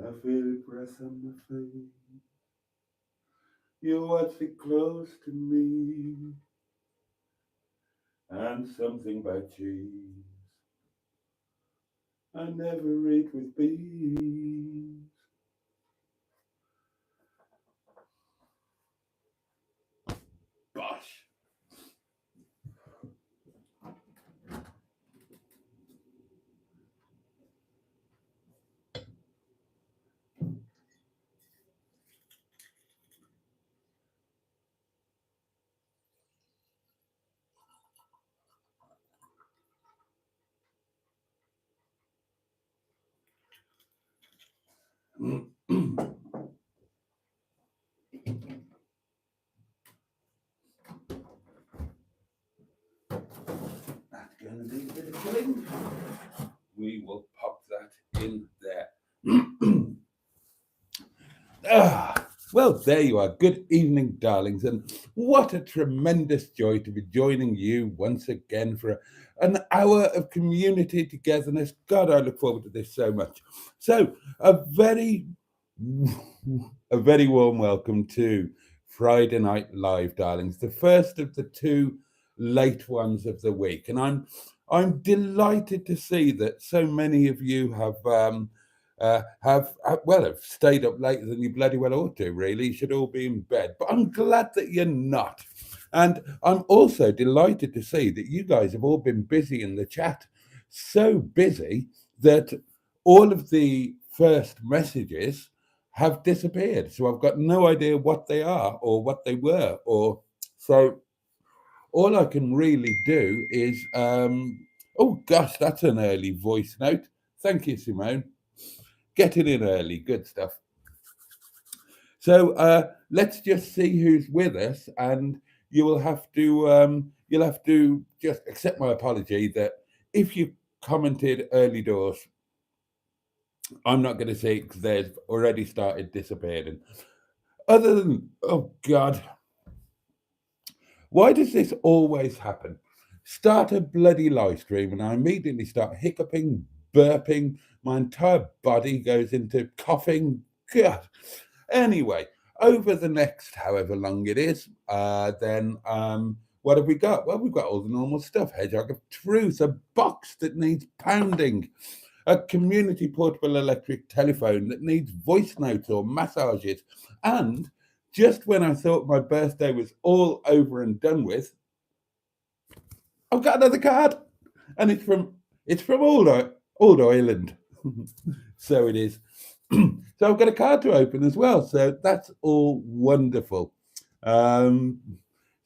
I feel your breath on my face. You watch it close to me, and something about cheese I never eat with beans. Bosh. That's going to need a bit of killing. We will pop that in there. Well, there you are. Good evening, darlings. And what a tremendous joy to be joining you once again for an hour of community togetherness. God, I look forward to this so much. So, a very warm welcome to Friday Night Live, darlings, the first of the two late ones of the week. And I'm delighted to see that so many of you have stayed up later than you bloody well ought to. Really, you should all be in bed. But I'm glad that you're not, and I'm also delighted to see that you guys have all been busy in the chat, so busy that all of the first messages have disappeared. So I've got no idea what they are or what they were, or so. All I can really do is, oh gosh, that's an early voice note. Thank you, Simone. Getting in early, good stuff. So let's just see who's with us, and you'll have to just accept my apology that if you commented early doors, I'm not going to see it because they've already started disappearing. Other than, oh God, why does this always happen? Start a bloody live stream and I immediately start hiccuping, burping. My entire body goes into coughing. God. Anyway, over the next however long it is, then what have we got? Well, we've got all the normal stuff. Hedgehog of Truth, a box that needs pounding, a community portable electric telephone that needs voice notes or massages, and just when I thought my birthday was all over and done with, I've got another card, and it's from Old Island. So it is. So I've got a card to open as well. So that's all wonderful. Um,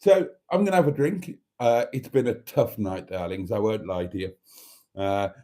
so I'm going to have a drink. It's been a tough night, darlings. I won't lie to you.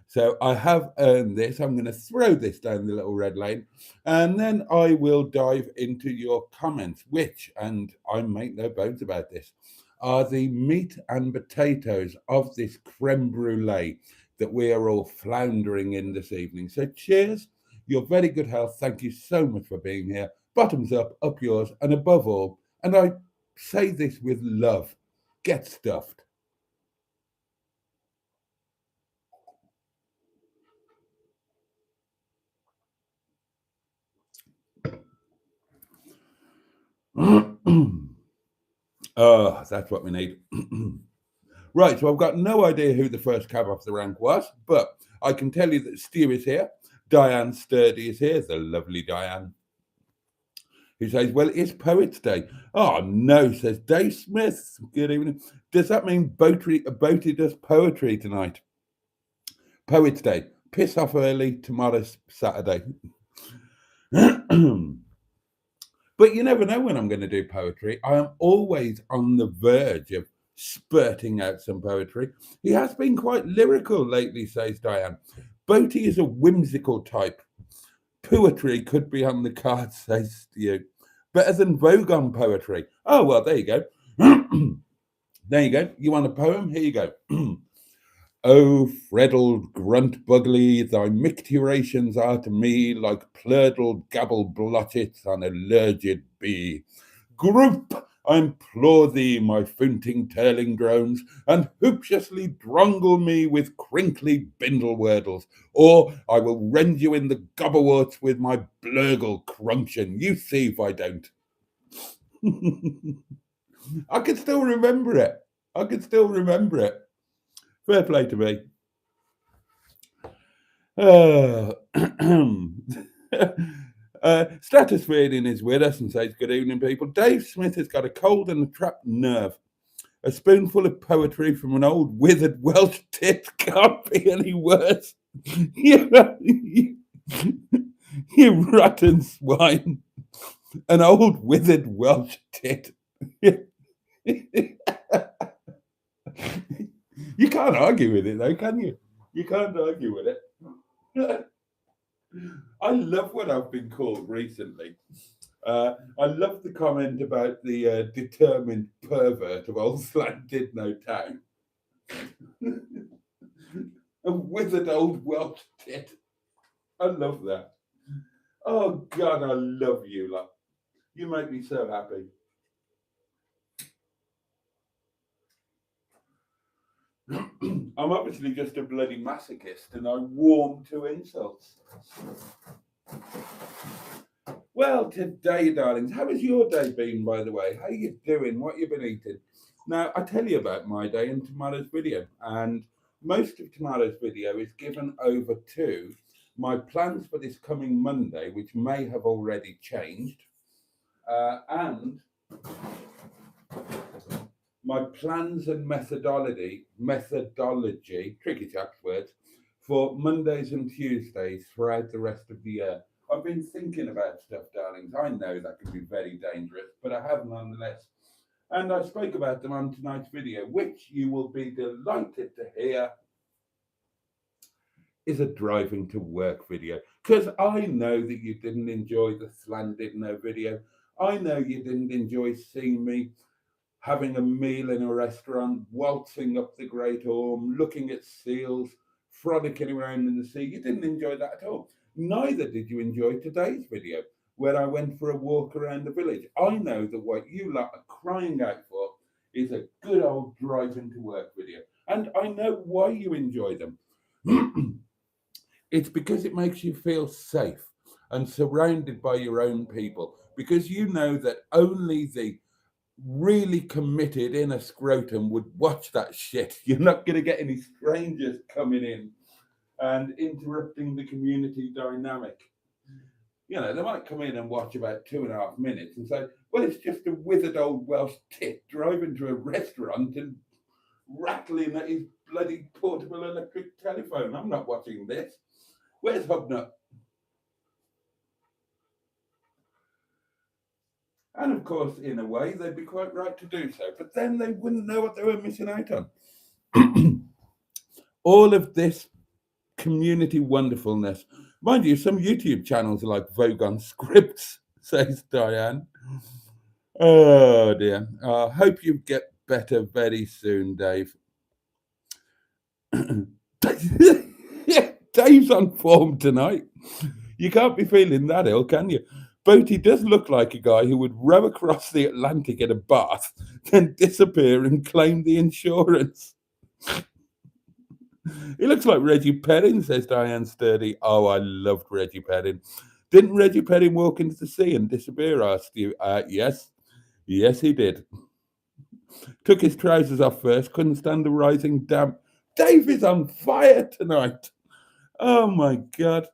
So I have earned this. I'm going to throw this down the little red lane, and then I will dive into your comments, which, and I make no bones about this, are the meat and potatoes of this creme brulee that we are all floundering in this evening. So cheers, your very good health. Thank you so much for being here. Bottoms up yours, and above all, and I say this with love, get stuffed. Oh, that's what we need. Right, so I've got no idea who the first cab off the rank was, but I can tell you that Stu is here. Diane Sturdy is here, the lovely Diane, who says, well, it's Poets' Day. Oh, no, says Dave Smith. Good evening. Does that mean Boaty does poetry tonight? Poets' Day. Piss off early, tomorrow's Saturday. But you never know when I'm going to do poetry. I am always on the verge of spurting out some poetry. He has been quite lyrical lately, says Diane. Boaty is a whimsical type. Poetry could be on the cards, says you. Better than Vogon poetry. Oh, well, there you go. There you go. You want a poem? Here you go. O freddled grunt bugly, thy micturations are to me like plurdled gabble blotchets on a lurgid bee. Group I implore thee, my founting turling drones, and hooptiously drongle me with crinkly bindle wordles, or I will rend you in the gobberworts with my blurgle cruncheon. You see if I don't. I can still remember it. Fair play to me. Stratospherean is with us and says, good evening, people. Dave Smith has got a cold and a trapped nerve. A spoonful of poetry from an old withered Welsh tit can't be any worse. You rotten swine. An old withered Welsh tit. You can't argue with it, though, can you? You can't argue with it. I love what I've been called recently. I love the comment about the determined pervert of old Slanted No Town. A withered old Welsh tit. I love that. Oh, God, I love you, lot. You make me so happy. I'm obviously just a bloody masochist and I warm to insults. Well, today, darlings, how has your day been, by the way? How are you doing? What you been eating? Now, I tell you about my day in tomorrow's video, and most of tomorrow's video is given over to my plans for this coming Monday, which may have already changed, and my plans and methodology, tricky chap's words, for Mondays and Tuesdays throughout the rest of the year. I've been thinking about stuff, darlings. I know that can be very dangerous, but I have nonetheless. And I spoke about them on tonight's video, which you will be delighted to hear is a driving to work video. Because I know that you didn't enjoy the Slandidno video. I know you didn't enjoy seeing me having a meal in a restaurant, waltzing up the Great Orme, looking at seals, frolicking around in the sea. You didn't enjoy that at all. Neither did you enjoy today's video, where I went for a walk around the village. I know that what you lot are crying out for is a good old driving to work video. And I know why you enjoy them. It's because it makes you feel safe and surrounded by your own people, because you know that only the really committed inner scrotum would watch that shit. You're not going to get any strangers coming in and interrupting the community dynamic. You know, they might come in and watch about 2.5 minutes and say, well, it's just a withered old Welsh tit driving to a restaurant and rattling at his bloody portable electric telephone. I'm not watching this. Where's Hobnut? And of course, in a way, they'd be quite right to do so, but then they wouldn't know what they were missing out on. All of this community wonderfulness. Mind you, some YouTube channels are like Vogue on Scripts, says Diane. Oh dear. I hope you get better very soon, Dave. Dave's on form tonight. You can't be feeling that ill, can you? Boaty does look like a guy who would row across the Atlantic in a bath, then disappear and claim the insurance. He looks like Reggie Perrin, says Diane Sturdy. Oh, I loved Reggie Perrin. Didn't Reggie Perrin walk into the sea and disappear, asked you? Yes. Yes, he did. Took his trousers off first, couldn't stand the rising damp. Dave is on fire tonight. Oh, my God.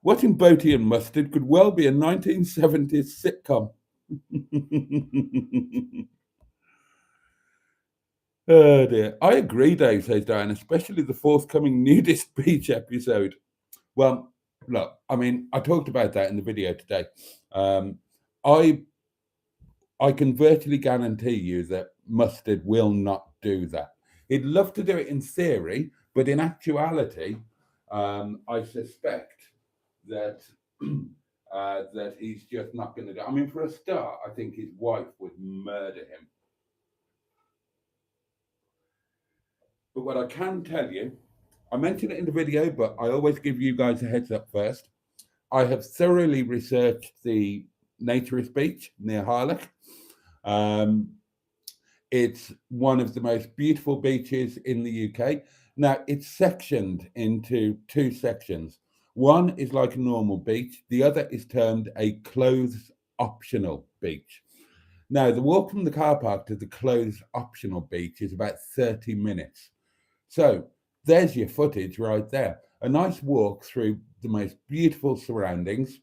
Watching Boaty and Mustard could well be a 1970s sitcom. Oh dear. I agree, Dave, says Diane, especially the forthcoming nudist beach episode. Well, look, I mean, I talked about that in the video today. I can virtually guarantee you that Mustard will not do that. He'd love to do it in theory, but in actuality, I suspect that that he's just not going to do. I mean, for a start, I think his wife would murder him. But what I can tell you, I mentioned it in the video, but I always give you guys a heads up first. I have thoroughly researched the naturist beach near Harlech. It's one of the most beautiful beaches in the UK. Now, it's sectioned into two sections. One is like a normal beach, the other is termed a clothes optional beach. Now, the walk from the car park to the clothes optional beach is about 30 minutes. So, there's your footage right there. A nice walk through the most beautiful surroundings.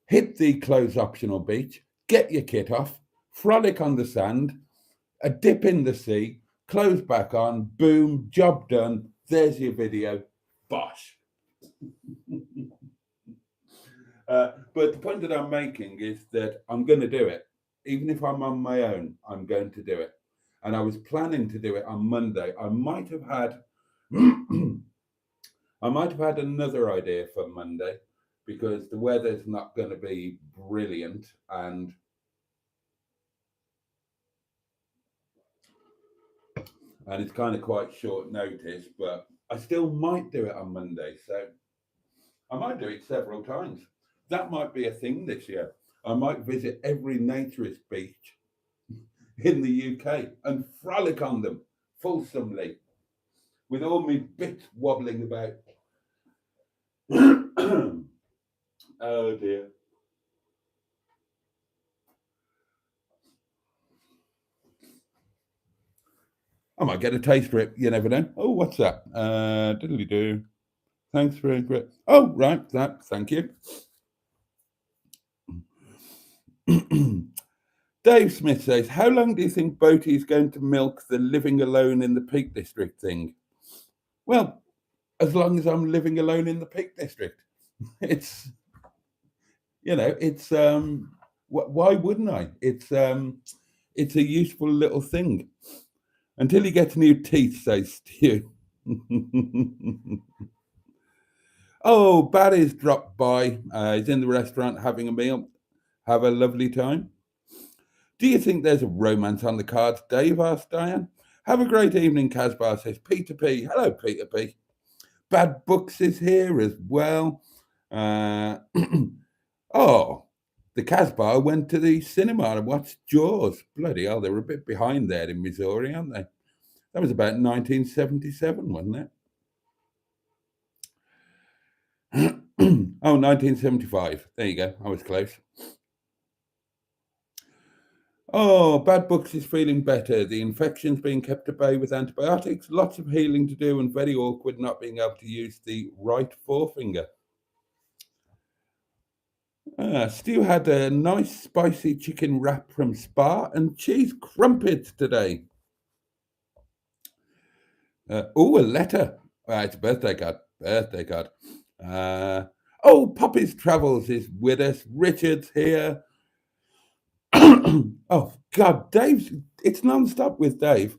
Hit the clothes optional beach, get your kit off, frolic on the sand, a dip in the sea, clothes back on, boom, job done. There's your video. Bosh. But the point that I'm making is that I'm going to do it. Even if I'm on my own, I'm going to do it. And I was planning to do it on Monday. I might have had another idea for Monday because the weather's not going to be brilliant and it's kind of quite short notice, but I still might do it on Monday. So I might do it several times. That might be a thing this year. I might visit every naturist beach in the UK and frolic on them fulsomely with all my bits wobbling about. Oh dear. I might get a taste for it. You never know. Oh, what's that? Diddly do. Thanks for it. Oh, right. That. Thank you. Dave Smith says, how long do you think Boaty is going to milk the living alone in the Peak District thing? Well, as long as I'm living alone in the Peak District. It's, it's, why wouldn't I? It's a useful little thing. Until he gets new teeth, says Stu. Oh, Barry's dropped by. He's in the restaurant having a meal. Have a lovely time. Do you think there's a romance on the cards, Dave? Asked Diane. Have a great evening, Casbar, says Peter P. Hello, Peter P. Bad Books is here as well. Oh, the Casbah went to the cinema and watched Jaws. Bloody hell, they were a bit behind there in Missouri, aren't they? That was about 1977, wasn't it? Oh, 1975. There you go. I was close. Oh, Bad Books is feeling better. The infection's being kept at bay with antibiotics. Lots of healing to do and very awkward not being able to use the right forefinger. Stu had a nice spicy chicken wrap from Spa and cheese crumpets today. Oh, a letter. It's a birthday card. Birthday card. Poppy's Travels is with us. Richard's here. Oh, God, it's non-stop with Dave.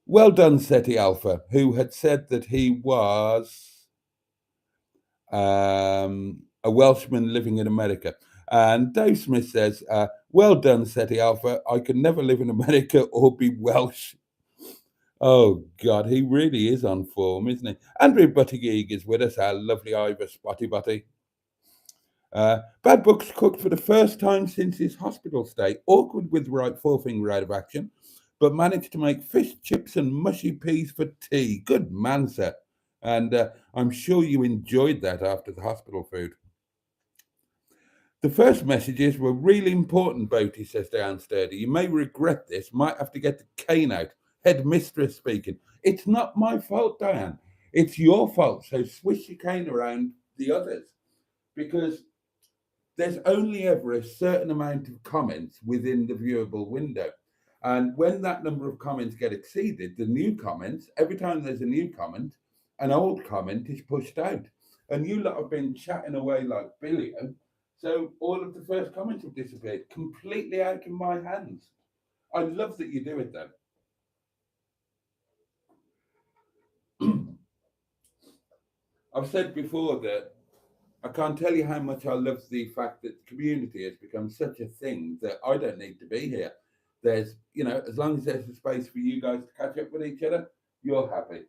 Well done, SETI Alpha, who had said that he was a Welshman living in America. And Dave Smith says, well done, SETI Alpha. I could never live in America or be Welsh. Oh, God, he really is on form, isn't he? Andrew Buttigieg is with us, our lovely Ivor Spotty Butty. Bad Books cooked for the first time since his hospital stay. Awkward with the right forefinger out of action, but managed to make fish chips and mushy peas for tea. Good man, sir. And I'm sure you enjoyed that after the hospital food. The first messages were really important, Boaty, says Diane Sturdy. You may regret this, might have to get the cane out. Headmistress speaking. It's not my fault, Diane. It's your fault. So swish your cane around the others. Because there's only ever a certain amount of comments within the viewable window. And when that number of comments get exceeded, the new comments, every time there's a new comment, an old comment is pushed out. And you lot have been chatting away like billion. So all of the first comments have disappeared, completely out of my hands. I love that you do it then. I've said before that I can't tell you how much I love the fact that the community has become such a thing that I don't need to be here. There's, as long as there's a space for you guys to catch up with each other, you're happy.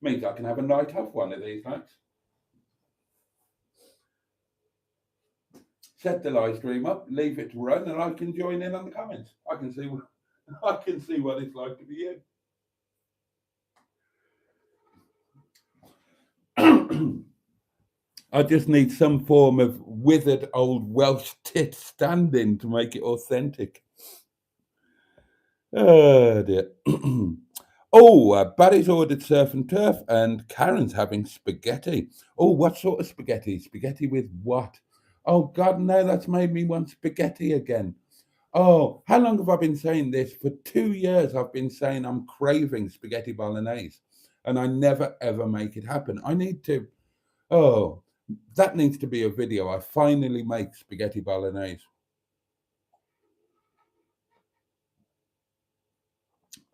Means I can have a night off one of these nights. set the live stream up, leave it to run, and I can join in on the comments. I can see what it's like to be you. I just need some form of withered old Welsh tit stand-in to make it authentic. Oh dear. Barry's ordered surf and turf, and Karen's having spaghetti. Oh, what sort of spaghetti? Spaghetti with what? Oh God, no, that's made me want spaghetti again. Oh, how long have I been saying this? For 2 years, I've been saying I'm craving spaghetti bolognese, and I never ever make it happen. I need to. Oh, that needs to be a video. I finally make spaghetti bolognese.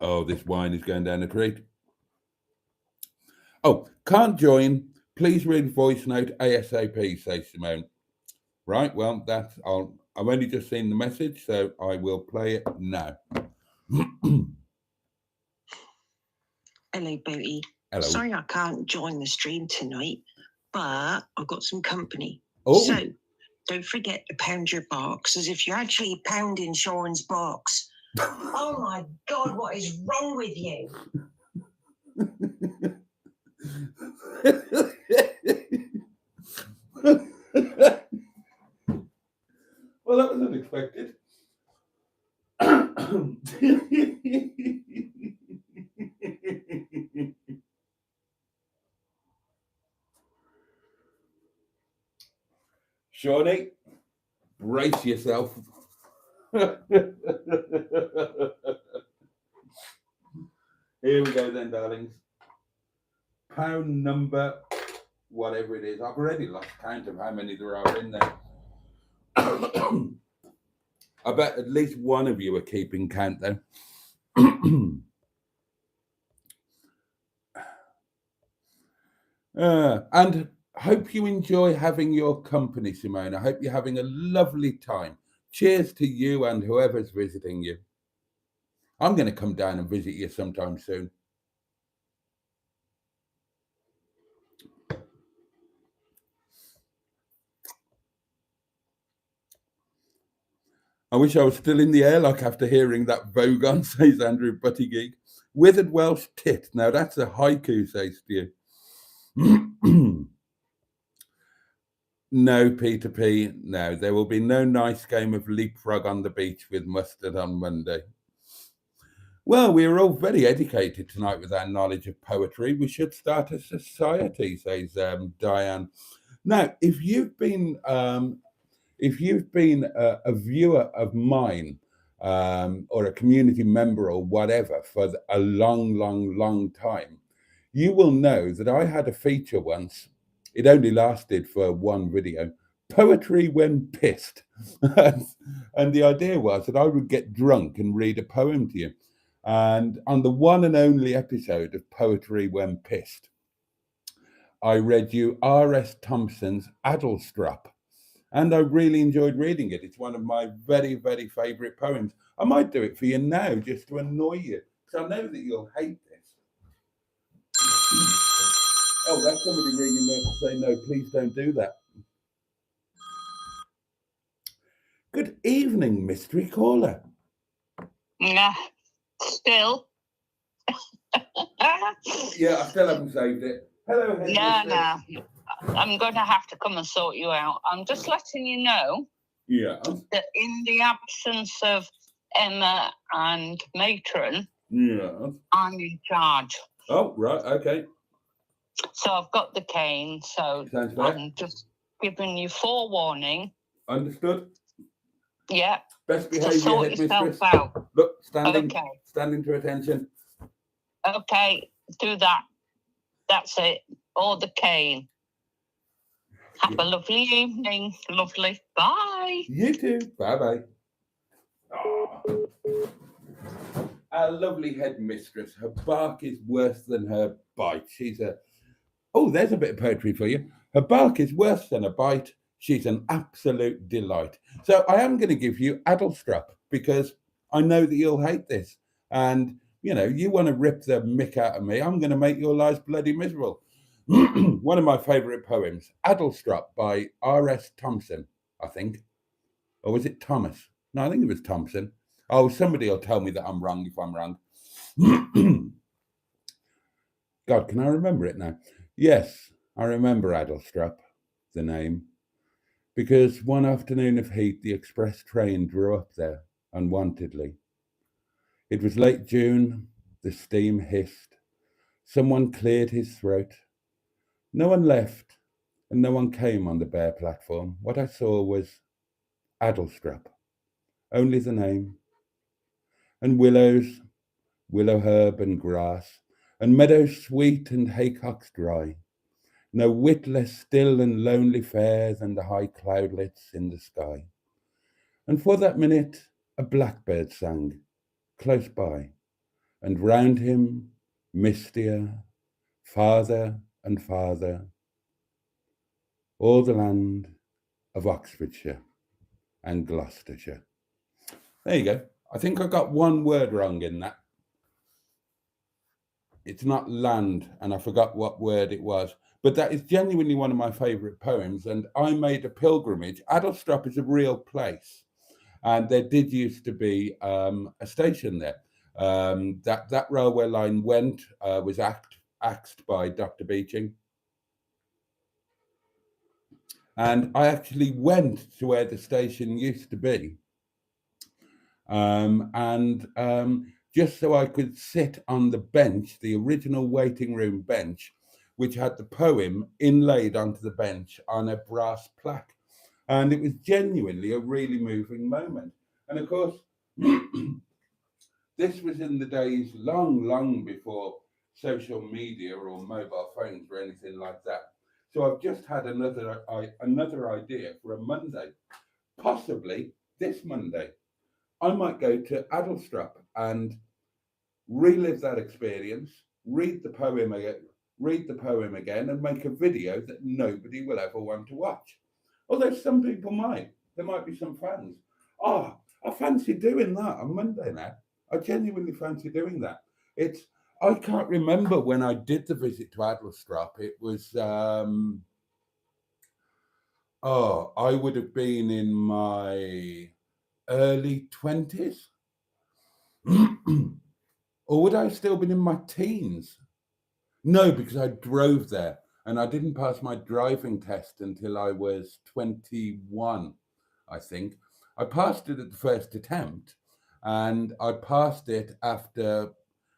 Oh, this wine is going down a treat. Oh, can't join. Please read voice note ASAP, says Simone. Right, well, I've only just seen the message, so I will play it now. Hello, Boaty. Hello. Sorry I can't join the stream tonight, but I've got some company. Oh. So don't forget to pound your box as if you're actually pounding Sean's box. Oh my God, what is wrong with you? Well, that was unexpected. Shawnee, brace yourself. Here we go then, darlings. Pound number, whatever it is. I've already lost count of how many there are in there. I bet at least one of you are keeping count, though. And hope you enjoy having your company, Simone. I hope you're having a lovely time. Cheers to you and whoever's visiting you. I'm going to come down and visit you sometime soon. I wish I was still in the airlock after hearing that Vogon, says Andrew Buttigeek. Withered Welsh tit. Now that's a haiku, says Stu. No, Peter P. No, there will be no nice game of leapfrog on the beach with mustard on Monday. Well, we are all very educated tonight with our knowledge of poetry. We should start a society, says Diane. Now, if you've been a viewer of mine or a community member or whatever for a long time, you will know that I had a feature once. It only lasted for one video. Poetry when pissed. And the idea was that I would get drunk and read a poem to you. And on the one and only episode of Poetry When Pissed, I read you R.S. Thompson's Addlestrap. And I really enjoyed reading it. It's one of my very, very favourite poems. I might do it for you now just to annoy you, because I know that you'll hate this. Oh, that's somebody ringing me to say, no, please don't do that. Good evening, mystery caller. Nah, still. Yeah, I still haven't saved it. Hello, No. I'm going to have to come and sort you out. I'm just letting you know that in the absence of Emma and Matron, I'm in charge. Oh, right, okay. So I've got the cane, so I'm just giving you forewarning. Understood. Yeah. Best behaviour, sort headmistress. Out. Look, standing to attention. Okay, do that. That's it. Or the cane. Have a lovely evening. Lovely. Bye. You too. Bye-bye. Oh. Our lovely headmistress. Her bark is worse than her bite. There's a bit of poetry for you. Her bark is worse than a bite. She's an absolute delight. So I am going to give you Addlestrap because I know that you'll hate this. And, you want to rip the mick out of me. I'm going to make your lives bloody miserable. One of my favourite poems, Addlestrap by R.S. Thompson, I think. Or was it Thomas? No, I think it was Thompson. Oh, somebody will tell me that I'm wrong if I'm wrong. God, can I remember it now? Yes, I remember Adelstrup, the name, because one afternoon of heat, the express train drew up there unwontedly. It was late June, the steam hissed. Someone cleared his throat. No one left, and no one came on the bare platform. What I saw was Adelstrup, only the name, and willows, willow herb and grass, and meadows sweet and haycocks dry. No whit less still and lonely fair than the high cloudlets in the sky. And for that minute a blackbird sang, close by, and round him, mistier, farther and farther, all the land of Oxfordshire and Gloucestershire. There you go. I think I got one word wrong in that. It's not land, and I forgot what word it was. But that is genuinely one of my favourite poems, and I made a pilgrimage. Adelstrup is a real place, and there did used to be a station there. That railway line was axed by Dr. Beeching. And I actually went to where the station used to be. Just so I could sit on the bench, the original waiting room bench, which had the poem inlaid onto the bench on a brass plaque. And it was genuinely a really moving moment. And of course, this was in the days long before social media or mobile phones or anything like that. So I've just had another idea for a Monday, possibly this Monday. I might go to Adelstrup and relive that experience, read the poem again, and make a video that nobody will ever want to watch. Although some people might. There might be some fans. Oh, I fancy doing that on Monday now. I genuinely fancy doing that. I can't remember when I did the visit to Adelstrup. It was I would have been in my early 20s. Or would I have still been in my teens? No, because I drove there and I didn't pass my driving test until I was 21, I think. I passed it at the first attempt, and I passed it after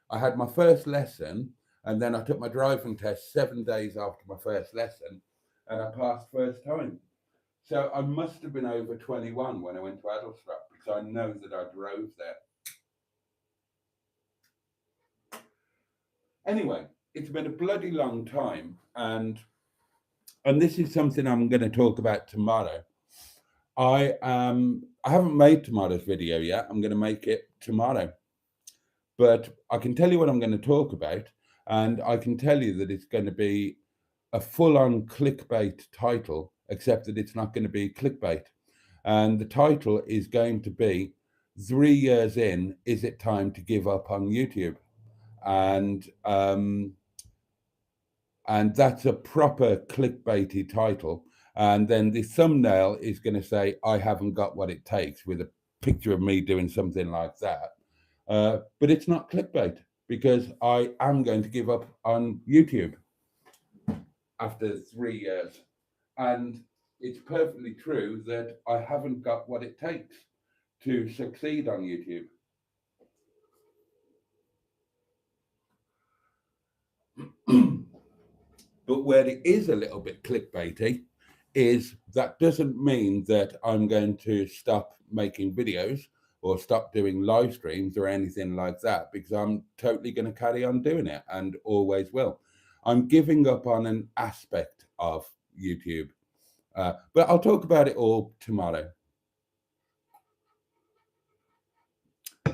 I had my first lesson, and then I took my driving test 7 days after my first lesson, and I passed first time. So I must have been over 21 when I went to Adelstrup, because I know that I drove there. Anyway, it's been a bloody long time, and this is something I'm going to talk about tomorrow. I haven't made tomorrow's video yet. I'm going to make it tomorrow, but I can tell you what I'm going to talk about, and I can tell you that it's going to be a full-on clickbait title, except that it's not going to be clickbait. And the title is going to be 3 years in, is it time to give up on YouTube? And that's a proper clickbaity title. And then the thumbnail is going to say, I haven't got what it takes, with a picture of me doing something like that. But it's not clickbait, because I am going to give up on YouTube after 3 years. And it's perfectly true that I haven't got what it takes to succeed on YouTube. But where it is a little bit clickbaity is that doesn't mean that I'm going to stop making videos or stop doing live streams or anything like that, because I'm totally going to carry on doing it and always will. I'm giving up on an aspect of YouTube, but I'll talk about it all tomorrow.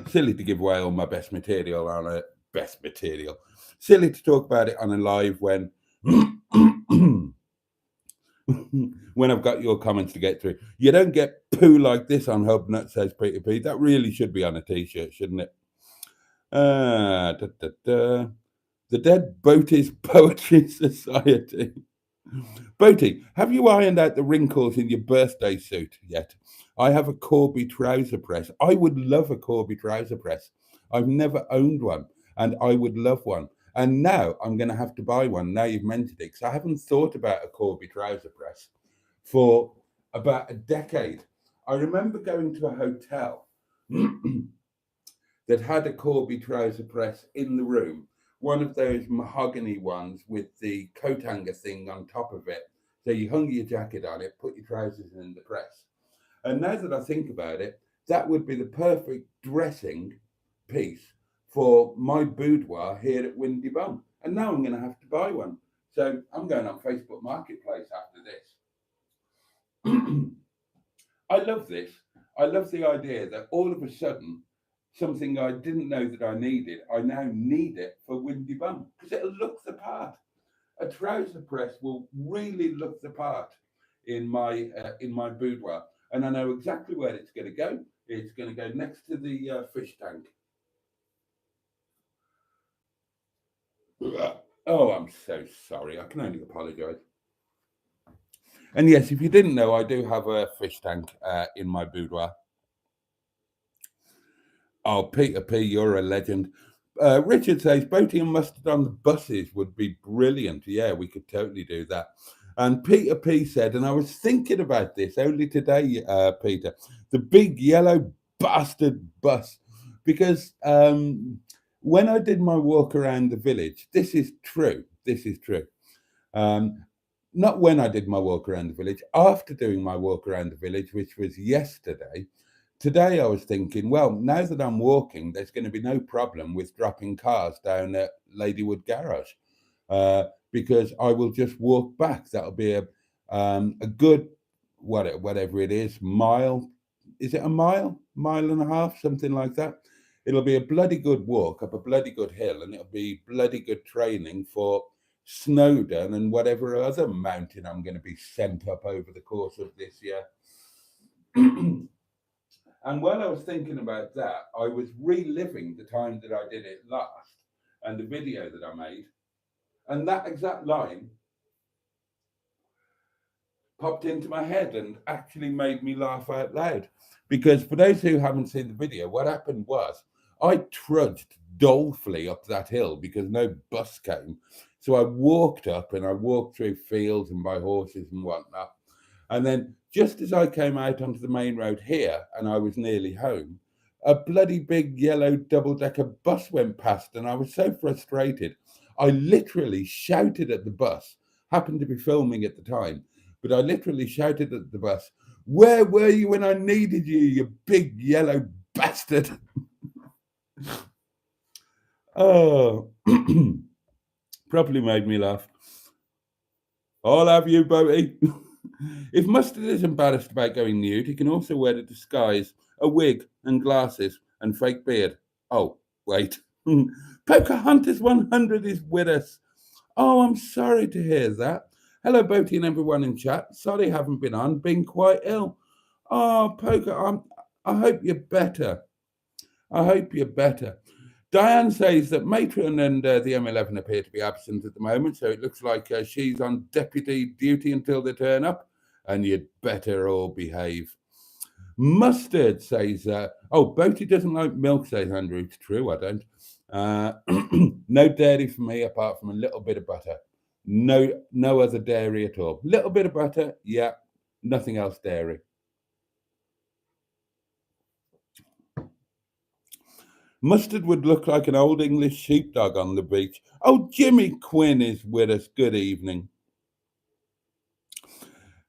Silly to give away all my best material on a silly to talk about it on a live when when I've got your comments to get through. You don't get poo like this on Hubnut, says Peter P. That really should be on a t-shirt, shouldn't it? The Dead Boaty's Poetry Society. Boaty, have you ironed out the wrinkles in your birthday suit yet? I have a Corby trouser press. I would love a Corby trouser press. I've never owned one, and I would love one. And now I'm going to have to buy one. Now you've mentioned it, because I haven't thought about a Corby trouser press for about a decade. I remember going to a hotel that had a Corby trouser press in the room, one of those mahogany ones with the coat hanger thing on top of it. So you hung your jacket on it, put your trousers in the press. And now that I think about it, that would be the perfect dressing piece for my boudoir here at Windy Bum. And now I'm going to have to buy one. So I'm going on Facebook Marketplace after this. I love this. I love the idea that all of a sudden, something I didn't know that I needed, I now need it for Windy Bum, because it'll look the part. A trouser press will really look the part in my boudoir, and I know exactly where it's going to go. It's going to go next to the fish tank. Oh, I'm so sorry. I can only apologise. And yes, if you didn't know, I do have a fish tank in my boudoir. Oh, Peter P, you're a legend. Richard says, Boaty and mustard on the buses would be brilliant. Yeah, we could totally do that. And Peter P said, and I was thinking about this only today, Peter, the big yellow bastard bus. Because when I did my walk around the village, this is true. Not when I did my walk around the village, after doing my walk around the village, which was yesterday. Today I was thinking, well, now that I'm walking, there's going to be no problem with dropping cars down at Ladywood Garage, because I will just walk back. That'll be a good, whatever it is, mile. Is it a mile and a half, something like that? It'll be a bloody good walk up a bloody good hill, and it'll be bloody good training for Snowdon and whatever other mountain I'm going to be sent up over the course of this year. And while I was thinking about that, I was reliving the time that I did it last and the video that I made. And that exact line popped into my head and actually made me laugh out loud. Because for those who haven't seen the video, what happened was I trudged dolefully up that hill because no bus came. So I walked up, and I walked through fields and by horses and whatnot. And then just as I came out onto the main road here and I was nearly home, a bloody big yellow double-decker bus went past, and I was so frustrated. I literally shouted at the bus, happened to be filming at the time, but I literally shouted at the bus, "Where were you when I needed you, you big yellow bastard?" Oh, probably made me laugh. I'll have you, Boaty. If Mustard is embarrassed about going nude, he can also wear a disguise, a wig and glasses and fake beard. Oh, wait. Pocahontas 100 is with us. Oh, I'm sorry to hear that. Hello, Boaty and everyone in chat. Sorry I haven't been on, been quite ill. Oh, Poca, I hope you're better. Diane says that Matron and the M11 appear to be absent at the moment, so it looks like she's on deputy duty until they turn up, and you'd better all behave. Mustard says, Boaty doesn't like milk, says Andrew. It's true, I don't. No dairy for me apart from a little bit of butter. No other dairy at all. Little bit of butter, yeah, nothing else dairy. Mustard would look like an old English sheepdog on the beach. Oh, Jimmy Quinn is with us. Good evening.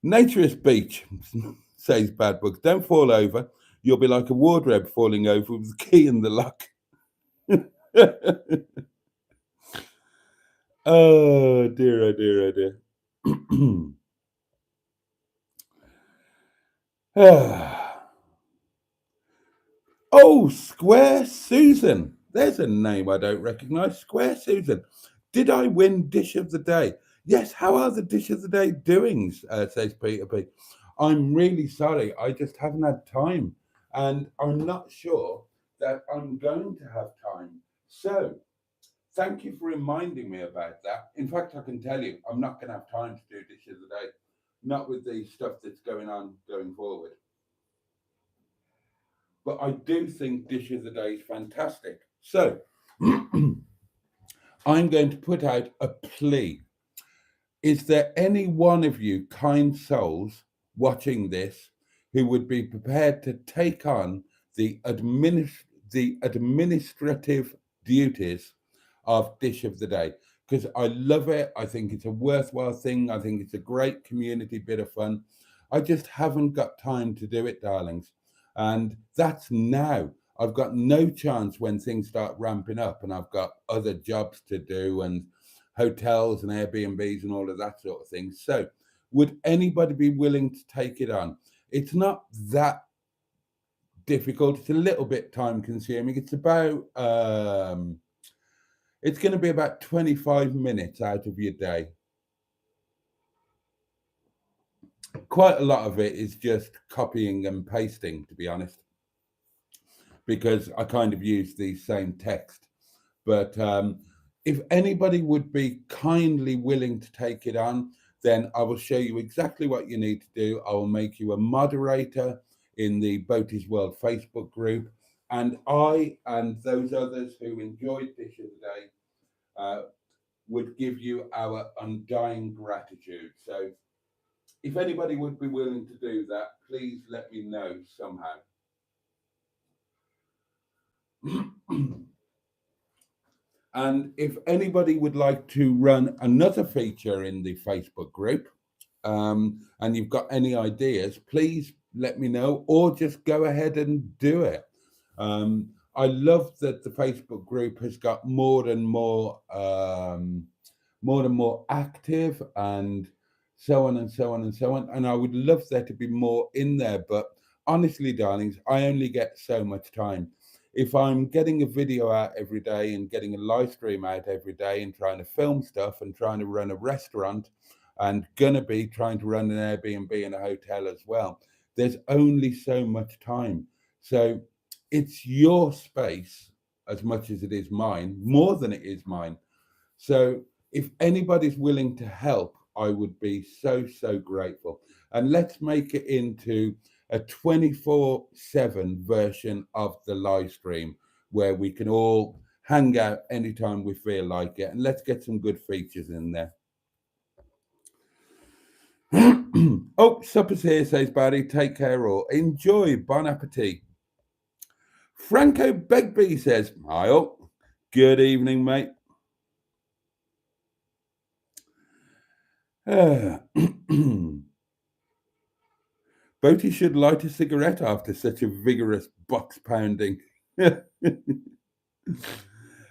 Naturist Beach, says Bad Bugs. Don't fall over. You'll be like a wardrobe falling over with the key in the lock. Oh, dear, oh, dear, oh, dear. Oh, Square Susan. There's a name I don't recognise. Square Susan. Did I win Dish of the Day? Yes, how are the Dish of the Day doings? Says Peter P. I'm really sorry. I just haven't had time. And I'm not sure that I'm going to have time. So, thank you for reminding me about that. In fact, I can tell you, I'm not going to have time to do Dish of the Day. Not with the stuff that's going on going forward. but I do think Dish of the Day is fantastic. So I'm going to put out a plea. Is there any one of you kind souls watching this who would be prepared to take on the administrative duties of Dish of the Day? Because I love it. I think it's a worthwhile thing. I think it's a great community bit of fun. I just haven't got time to do it, darlings. And that's now. I've got no chance when things start ramping up and I've got other jobs to do and hotels and Airbnbs and all of that sort of thing. So would anybody be willing to take it on? It's not that difficult. It's a little bit time consuming. It's about it's going to be about 25 minutes out of your day. Quite a lot of it is just copying and pasting, to be honest, because I kind of use the same text. But if anybody would be kindly willing to take it on, then I will show you exactly what you need to do. I will make you a moderator in the Boaty's World Facebook group. And I and those others who enjoyed Dish of the Day would give you our undying gratitude. So if anybody would be willing to do that, please let me know somehow. And if anybody would like to run another feature in the Facebook group, and you've got any ideas, please let me know, or just go ahead and do it. I love that the Facebook group has got more and more active, and so on and so on and so on. And I would love there to be more in there. But honestly, darlings, I only get so much time. If I'm getting a video out every day and getting a live stream out every day and trying to film stuff and trying to run a restaurant and gonna be trying to run an Airbnb and a hotel as well, there's only so much time. So it's your space as much as it is mine, more than it is mine. So if anybody's willing to help, I would be so, so grateful. And let's make it into a 24/7 version of the live stream where we can all hang out anytime we feel like it. And let's get some good features in there. Oh, supper's here, says Barry. Take care all. Enjoy. Bon appetit. Franco Begbie says, hi all. Good evening, mate. Boaty should light a cigarette after such a vigorous box pounding. And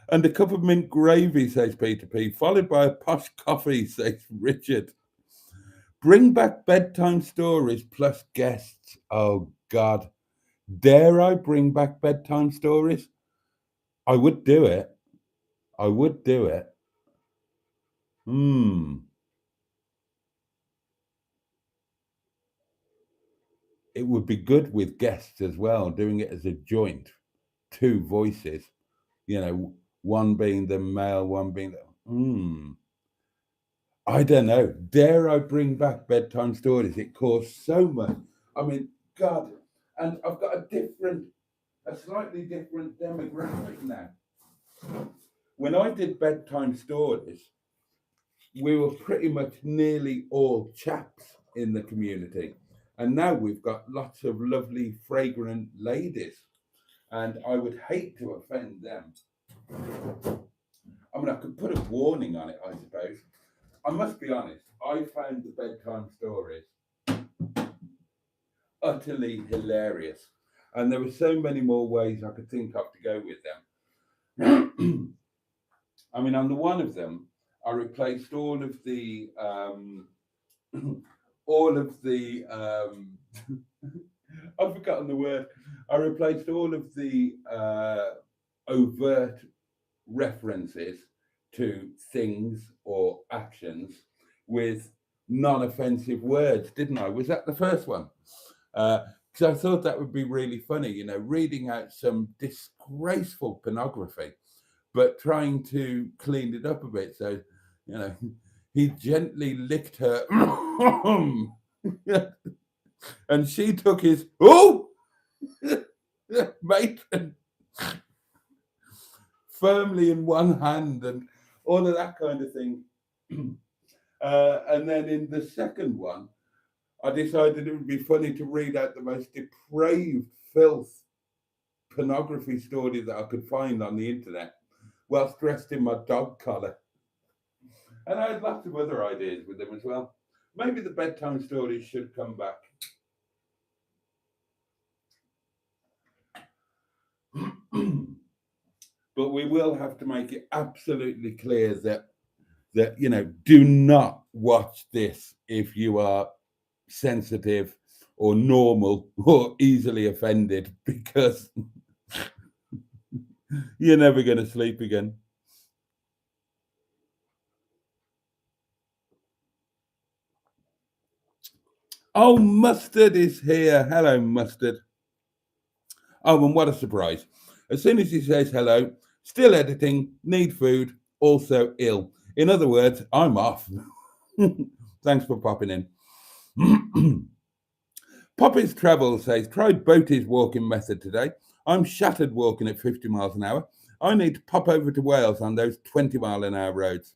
a cup of mint gravy, says Peter P, followed by a posh coffee, says Richard. Bring back bedtime stories plus guests. Oh, God. Dare I bring back bedtime stories? I would do it. I would do it. It would be good with guests as well, doing it as a joint, 2 voices, you know, one being the male, one being the... I don't know. Dare I bring back bedtime stories? It costs so much. I mean, God, and I've got a slightly different demographic now. When I did bedtime stories, we were pretty much nearly all chaps in the community. And now we've got lots of lovely, fragrant ladies. And I would hate to offend them. I mean, I could put a warning on it, I suppose. I must be honest, I found the bedtime stories utterly hilarious. And there were so many more ways I could think of to go with them. I mean, on the one of them, I replaced all of the I've forgotten the word. I replaced all of the overt references to things or actions with non-offensive words, didn't I? Was that the first one? Because I thought that would be really funny, you know, reading out some disgraceful pornography, but trying to clean it up a bit. So, you know, he gently licked her and she took his, oh! matron firmly in one hand and all of that kind of thing. And then in the second one, I decided it would be funny to read out the most depraved filth pornography story that I could find on the internet whilst dressed in my dog collar. And I had lots of other ideas with them as well. Maybe the bedtime stories should come back. But we will have to make it absolutely clear that do not watch this if you are sensitive or normal or easily offended, because you're never going to sleep again. Oh, Mustard is here. Hello, Mustard. Oh, and what a surprise. As soon as he says hello, still editing, need food, also ill. In other words, I'm off. Thanks for popping in. Poppy's Travel says, tried Boaty's walking method today. I'm shattered walking at 50 miles an hour. I need to pop over to Wales on those 20-mile-an-hour roads.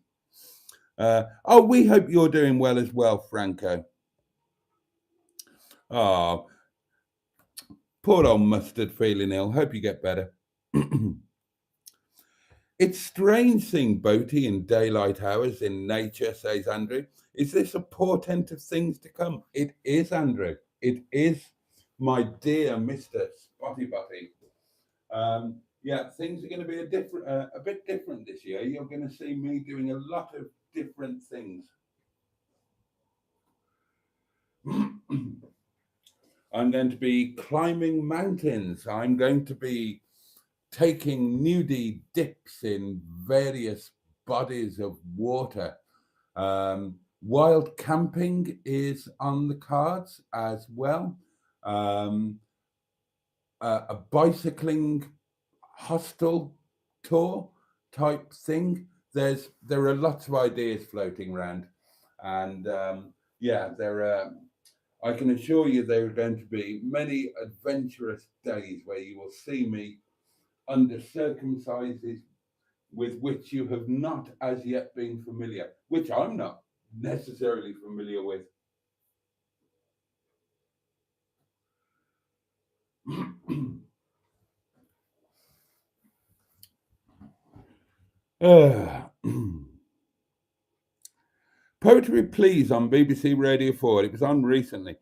We hope you're doing well as well, Franco. Oh, poor old Mustard feeling ill. Hope you get better. It's strange seeing Boaty in daylight hours in nature, says Andrew. Is this a portent of things to come? It is, Andrew. It is, my dear Mr. Spotty Butty. Things are going to be a bit different this year. You're going to see me doing a lot of different things. I'm going to be climbing mountains. I'm going to be taking nudie dips in various bodies of water. Wild camping is on the cards as well. A bicycling hostel tour type thing. There are lots of ideas floating around, and I can assure you there are going to be many adventurous days where you will see me under circumstances with which you have not as yet been familiar, which I'm not necessarily familiar with. Poetry Please on BBC Radio 4. It was on recently.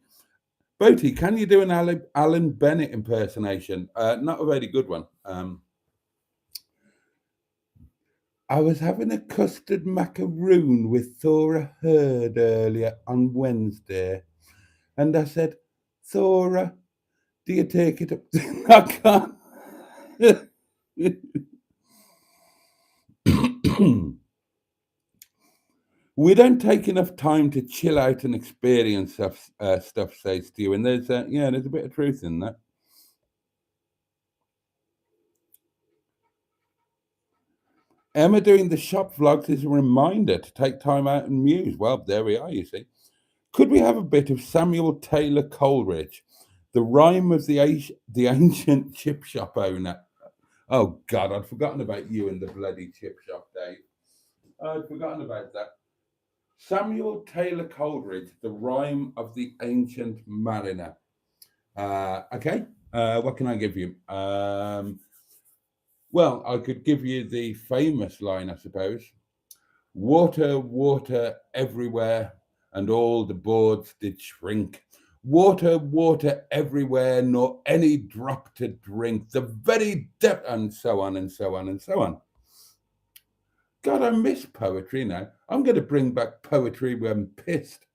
Boaty, can you do an Alan Bennett impersonation? Not a very good one. I was having a custard macaroon with Thora Hurd earlier on Wednesday, and I said, Thora, do you take it up? I can't. We don't take enough time to chill out and experience stuff, says Stu, and there's a bit of truth in that. Emma doing the shop vlogs is a reminder to take time out and muse. Well, there we are, you see. Could we have a bit of Samuel Taylor Coleridge, the rhyme of the ancient chip shop owner? Oh, God, I'd forgotten about you and the bloody chip shop, Dave. I'd forgotten about that. Samuel Taylor Coleridge, the rhyme of the ancient mariner. Okay, what can I give you? Well, I could give you the famous line, I suppose. Water, water everywhere, and all the boards did shrink. Water, water everywhere, nor any drop to drink. The very depth, and so on, and so on, and so on. God, I miss poetry now. I'm going to bring back poetry when I'm pissed.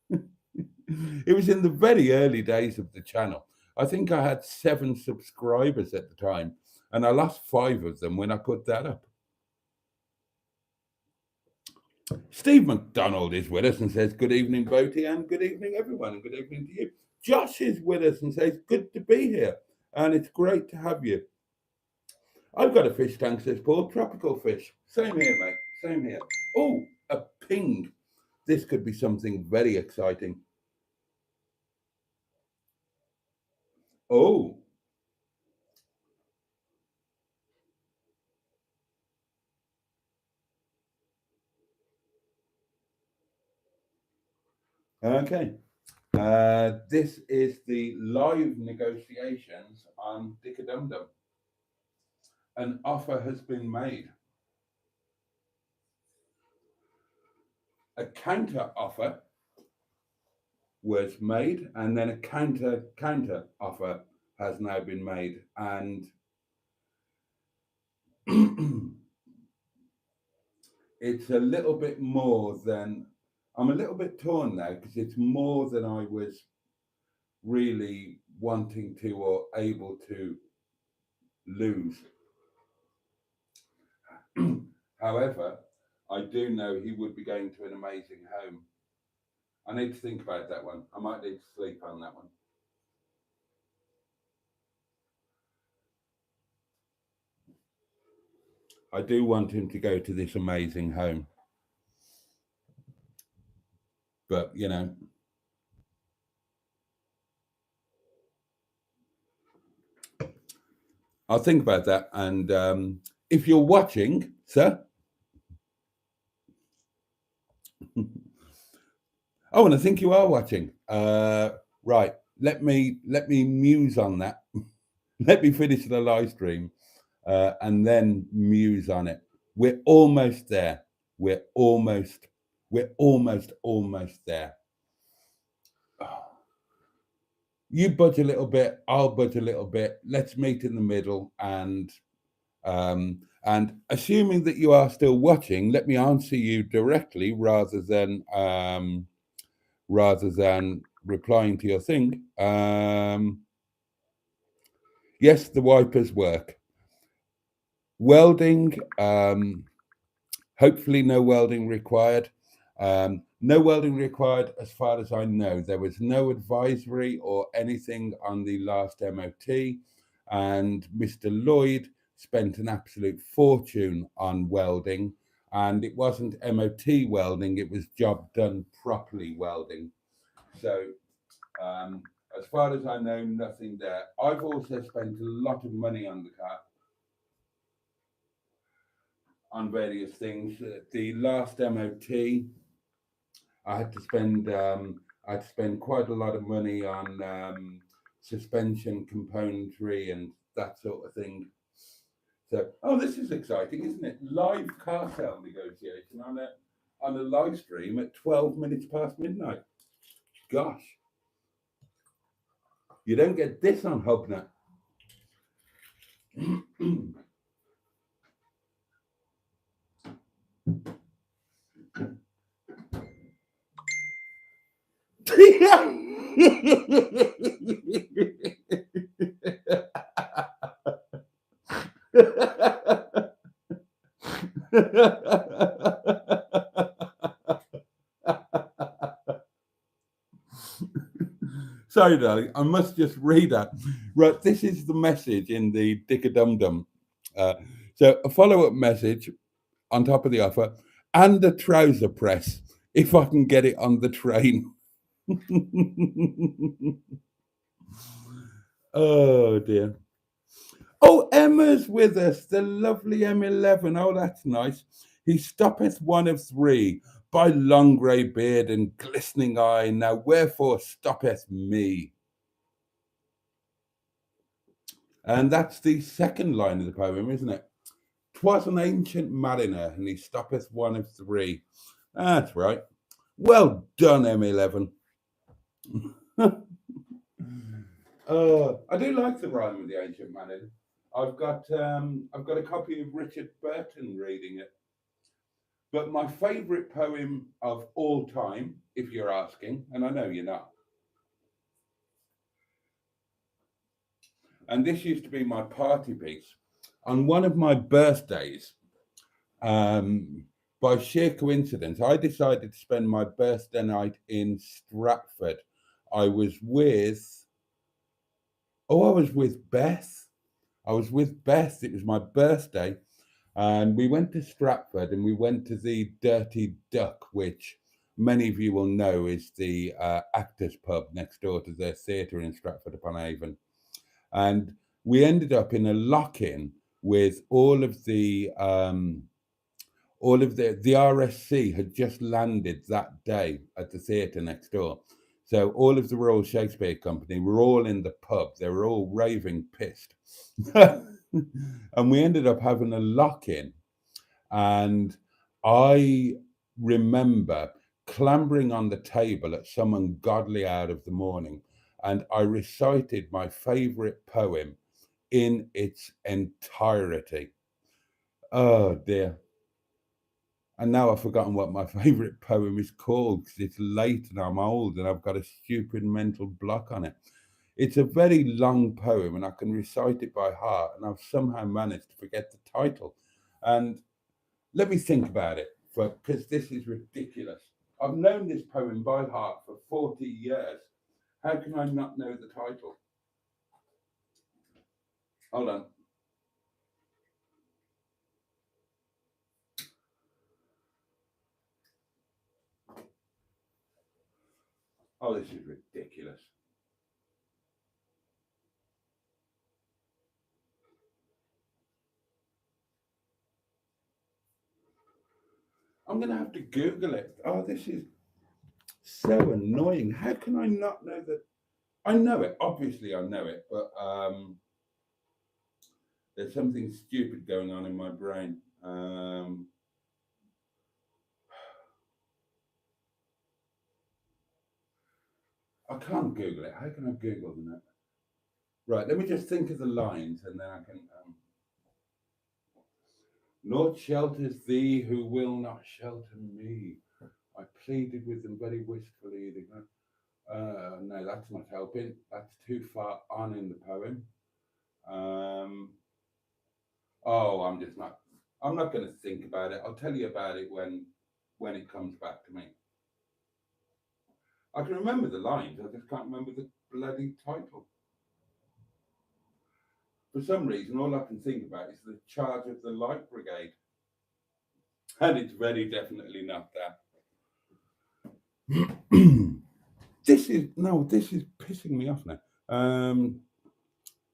It was in the very early days of the channel. I think I had 7 subscribers at the time, and I lost 5 of them when I put that up. Steve McDonald is with us and says, good evening, Boaty, and good evening, everyone, and good evening to you. Josh is with us and says, good to be here, and it's great to have you. I've got a fish tank, says Paul, tropical fish. Same here, mate, same here. Oh, a ping. This could be something very exciting. Oh, Okay. This is the live negotiations on Dickadumdum. An offer has been made. A counter offer was made, and then a counter offer has now been made, and it's a little bit more than, I'm a little bit torn now because it's more than I was really wanting to or able to lose. However, I do know he would be going to an amazing home. I need to think about that one. I might need to sleep on that one. I do want him to go to this amazing home. But, you know, I'll think about that. And if you're watching, sir, oh, and I think you are watching. Right, let me muse on that. Let me finish the live stream and then muse on it. We're almost there. We're almost there. You budge a little bit, I'll budge a little bit. Let's meet in the middle, and assuming that you are still watching, let me answer you directly rather than replying to your thing. Yes, the wipers work. Welding, hopefully no welding required. No welding required as far as I know. There was no advisory or anything on the last MOT, and Mr. Lloyd spent an absolute fortune on welding, and it wasn't MOT welding, it was job done properly welding. So as far as I know, nothing there. I've also spent a lot of money on the car, on various things. The last MOT, I had to spend quite a lot of money on suspension componentry and that sort of thing. So, oh, this is exciting, isn't it? Live car sale negotiation on a live stream at 12 minutes past midnight. Gosh, you don't get this on Hubnet. Sorry, darling, I must just read that. Right, this is the message in the Dickadumdum. So a follow-up message on top of the offer, and a trouser press if I can get it on the train. Oh dear. Oh, Emma's with us, the lovely M11. Oh, that's nice. He stoppeth one of three, by long grey beard and glistening eye. Now wherefore stoppeth me? And that's the second line of the poem, isn't it? 'Twas an ancient mariner, and he stoppeth one of three. That's right. Well done, M11. I do like the rhyme of the ancient mariner. I've got a copy of Richard Burton reading it. But my favourite poem of all time, if you're asking, and I know you're not, and this used to be my party piece, on one of my birthdays, by sheer coincidence, I decided to spend my birthday night in Stratford. I was with Beth. It was my birthday. And we went to Stratford, and we went to the Dirty Duck, which many of you will know is the Actors Pub next door to their theatre in Stratford-upon-Avon. And we ended up in a lock-in with all of the all of the RSC had just landed that day at the theatre next door. So all of the Royal Shakespeare Company were all in the pub. They were all raving pissed. And we ended up having a lock-in. And I remember clambering on the table at some ungodly hour of the morning, and I recited my favourite poem in its entirety. Oh dear. And now I've forgotten what my favourite poem is called, because it's late and I'm old and I've got a stupid mental block on it. It's a very long poem and I can recite it by heart, and I've somehow managed to forget the title. And let me think about it, because this is ridiculous. I've known this poem by heart for 40 years. How can I not know the title? Hold on. Oh, this is ridiculous. I'm going to have to Google it. Oh, this is so annoying. How can I not know that? I know it. Obviously, I know it, but there's something stupid going on in my brain. I can't Google it. How can I Google that? Right, let me just think of the lines and then I can... Naught shelters thee who will not shelter me. I pleaded with them very wistfully. No, that's not helping. That's too far on in the poem. Oh, I'm not going to think about it. I'll tell you about it when it comes back to me. I can remember the lines, I just can't remember the bloody title. For some reason, all I can think about is the charge of the Light Brigade. And it's very definitely not that. This is pissing me off now.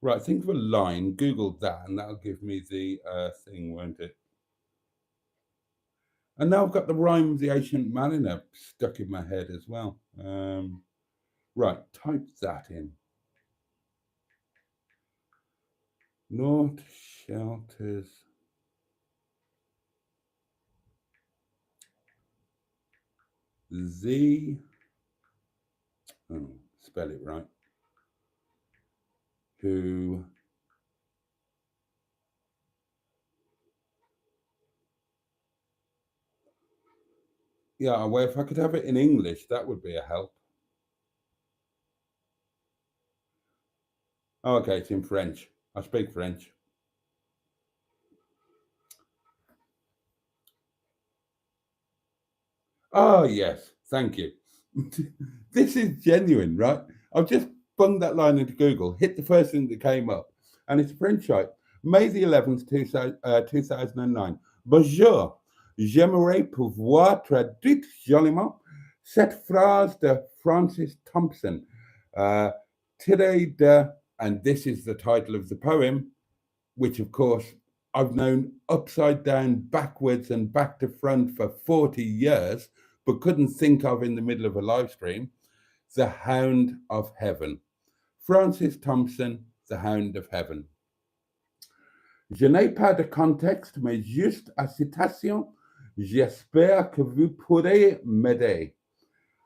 Right, think of a line, Google that, and that'll give me the thing, won't it? And now I've got the rhyme of the Ancient Mariner stuck in my head as well. Right, type that in. Naught shelters thee. Oh, spell it right. Who yeah, well, if I could have it in English, that would be a help. Oh, okay, it's in French. I speak French. Oh, yes, thank you. This is genuine, right? I've just bunged that line into Google, hit the first thing that came up, and it's a French site. May the 11th, 2009. Bonjour, j'aimerais pouvoir traduire joliment cette phrase de Francis Thompson, tirée de, and this is the title of the poem, which of course I've known upside down, backwards and back to front for 40 years, but couldn't think of in the middle of a live stream. The Hound of Heaven. Francis Thompson, The Hound of Heaven. Je n'ai pas de contexte, mais juste à citation. J'espère que vous pourrez m'aider.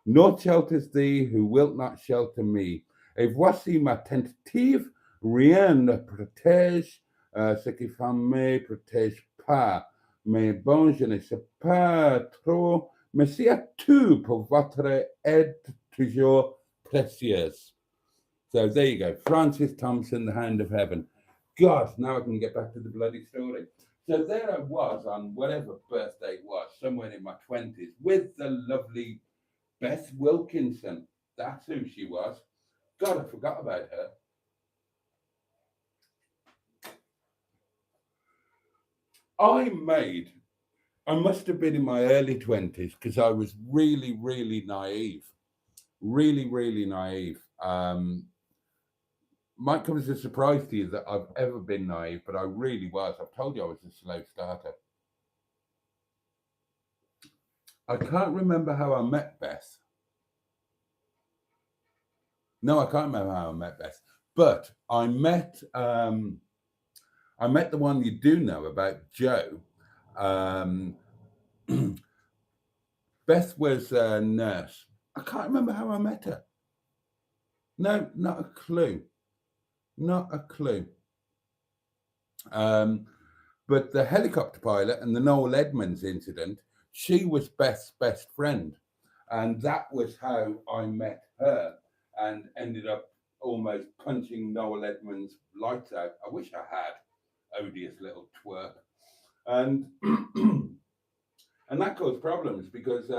Naught shelters thee who wilt not shelter me. Et voici ma tentative. Rien ne protège ce qui ne protège pas. Mais bon, je ne sais pas trop. Merci à tous pour votre aide toujours précieuse. So there you go. Francis Thompson, The Hound of Heaven. God, now I can get back to the bloody story. So there I was on whatever birthday it was, somewhere in my 20s, with the lovely Beth Wilkinson. That's who she was. God, I forgot about her. I must have been in my early 20s because I was really, really naive. Really, really naive. Might come as a surprise to you that I've ever been naive, but I really was. I've told you I was a slow starter. I can't remember how I met Beth. No, I can't remember how I met Beth. But I met the one you do know about, Joe. Beth was a nurse. I can't remember how I met her. No, not a clue. Not a clue. But the helicopter pilot and the Noel Edmonds incident, she was Beth's best friend. And that was how I met her and ended up almost punching Noel Edmonds' lights out. I wish I had. Odious little twerp. And and that caused problems because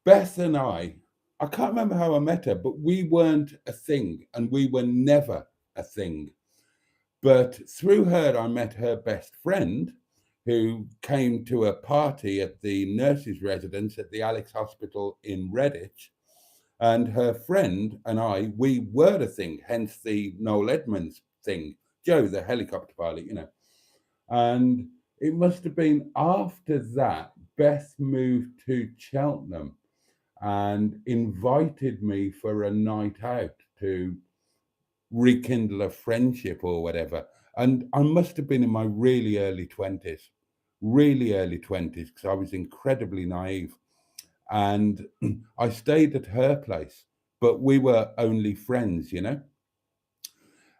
Beth and I can't remember how I met her, but we weren't a thing and we were never a thing. But through her, I met her best friend who came to a party at the nurses' residence at the Alex Hospital in Redditch. And her friend and I, we were a thing, hence the Noel Edmonds thing. Joe, the helicopter pilot, you know. And it must have been after that, Beth moved to Cheltenham and invited me for a night out to rekindle a friendship or whatever. And I must have been in my really early 20s, because I was incredibly naive. And I stayed at her place, but we were only friends, you know.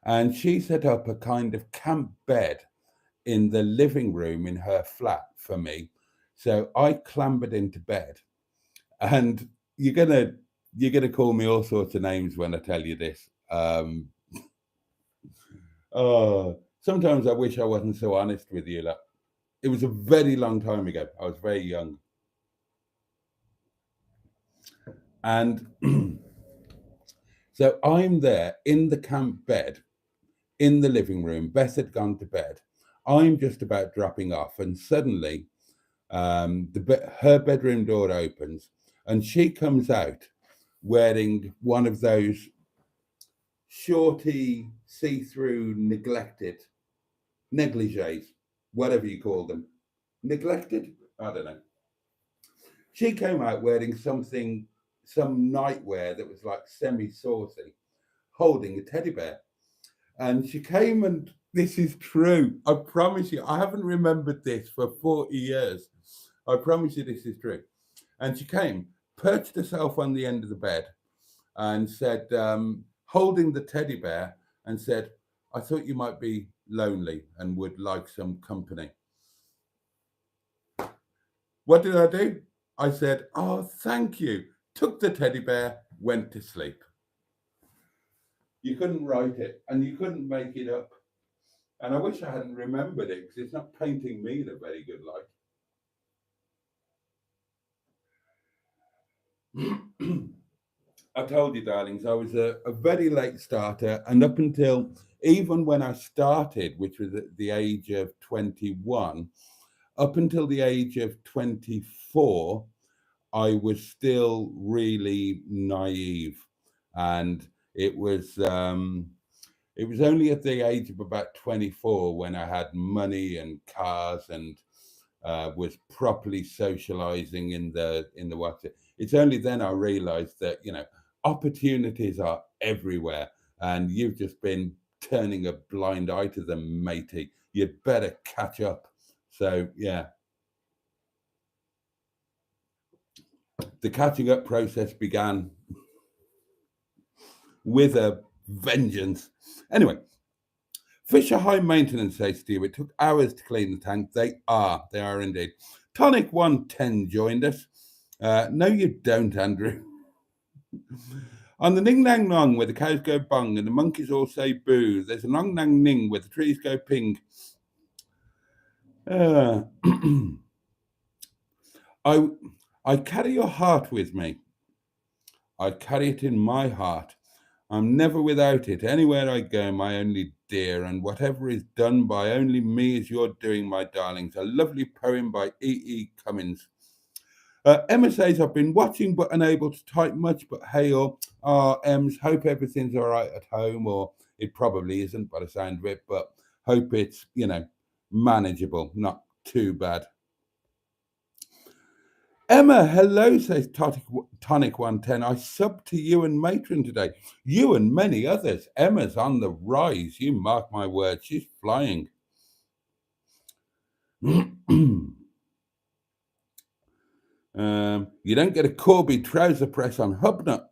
And she set up a kind of camp bed in the living room in her flat for me. So I clambered into bed. And you're gonna call me all sorts of names when I tell you this. Sometimes I wish I wasn't so honest with you. Like, it was a very long time ago. I was very young. And so I'm there in the camp bed, in the living room. Beth had gone to bed. I'm just about dropping off, and suddenly her bedroom door opens, and she comes out wearing one of those shorty, see-through, neglected negligees, whatever you call them. Neglected? I don't know. She came out wearing some nightwear that was like semi-saucy, holding a teddy bear. And she came, and this is true. I promise you, I haven't remembered this for 40 years. I promise you this is true. And she came, perched herself on the end of the bed and said, holding the teddy bear, and said, I thought you might be lonely and would like some company. What did I do? I said, oh, thank you. Took the teddy bear, went to sleep. You couldn't write it and you couldn't make it up. And I wish I hadn't remembered it because it's not painting me in a very good light. I told you, darlings, I was a very late starter. And up until even when I started, which was at the age of 21, up until the age of 24, I was still really naive. And it was only at the age of about 24 when I had money and cars and was properly socializing in the WhatsApp. It's only then I realized that, you know, opportunities are everywhere and you've just been turning a blind eye to them, matey. You'd better catch up. So, yeah. The catching up process began with a vengeance. Anyway, fish are high maintenance, says Steve. It took hours to clean the tank. They are indeed. Tonic 110 joined us. No, you don't, Andrew. On the Ning Nang Nong, where the cows go bung and the monkeys all say boo, there's a Nong Nang Ning where the trees go ping. I carry your heart with me. I carry it in my heart. I'm never without it. Anywhere I go, my only dear, and whatever is done by only me is your doing, my darlings. A lovely poem by E.E. Cummins. Emma says, I've been watching but unable to type much, but hey, Ems, hope everything's all right at home, or it probably isn't by the sound of it, but Hope it's, manageable, not too bad. Emma, hello, says Tonic 110. I subbed to you and Matron today. You and many others. Emma's on the rise. You mark my words. She's flying. You don't get a Corby trouser press on Hubnut.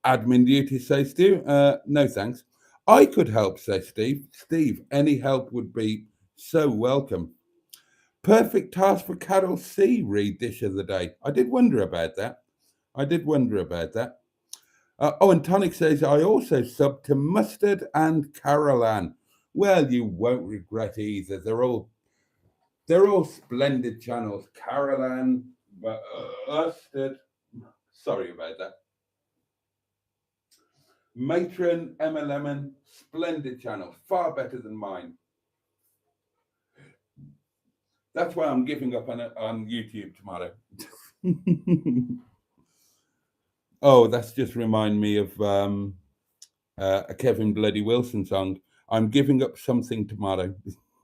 Admin duty, says Steve. No, thanks. I could help, says Steve. Steve, any help would be so welcome. Perfect task for Carol C. Read dish of the day. I did wonder about that. And Tonic says, I also subbed to Mustard and Carol Ann. Well, you won't regret either. They're all splendid channels. Carol Ann, Mustard. Sorry about that. Matron, Emma Lemon, splendid channels. Far better than mine. That's why I'm giving up on YouTube tomorrow. Oh, that's just remind me of a Kevin Bloody Wilson song. I'm giving up something tomorrow.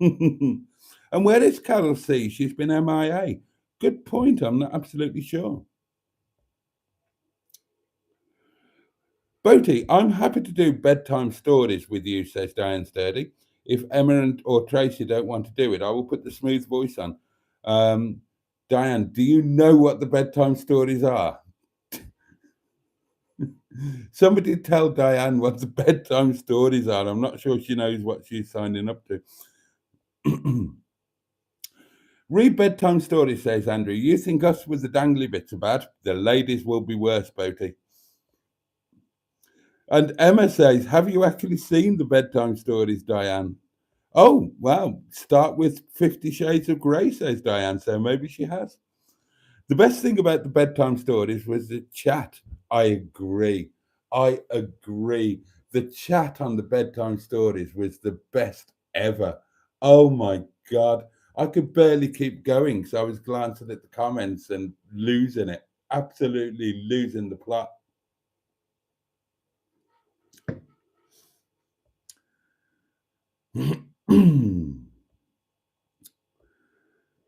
And where is Carol C? She's been MIA. Good point. I'm not absolutely sure. Boaty, I'm happy to do bedtime stories with you, says Diane Sturdy. If Emma or Tracy don't want to do it, I will put the smooth voice on. Diane, do you know what the bedtime stories are? Somebody tell Diane what the bedtime stories are. I'm not sure she knows what she's signing up to. Read bedtime stories, says Andrew. You think us with the dangly bits are bad? The ladies will be worse, Boaty. And Emma says, have you actually seen the bedtime stories, Diane? Oh, wow. Start with 50 Shades of Grey, says Diane. So maybe she has. The best thing about the bedtime stories was the chat. I agree. The chat on the bedtime stories was the best ever. Oh, my God. I could barely keep going. So I was glancing at the comments and losing it. Absolutely losing the plot.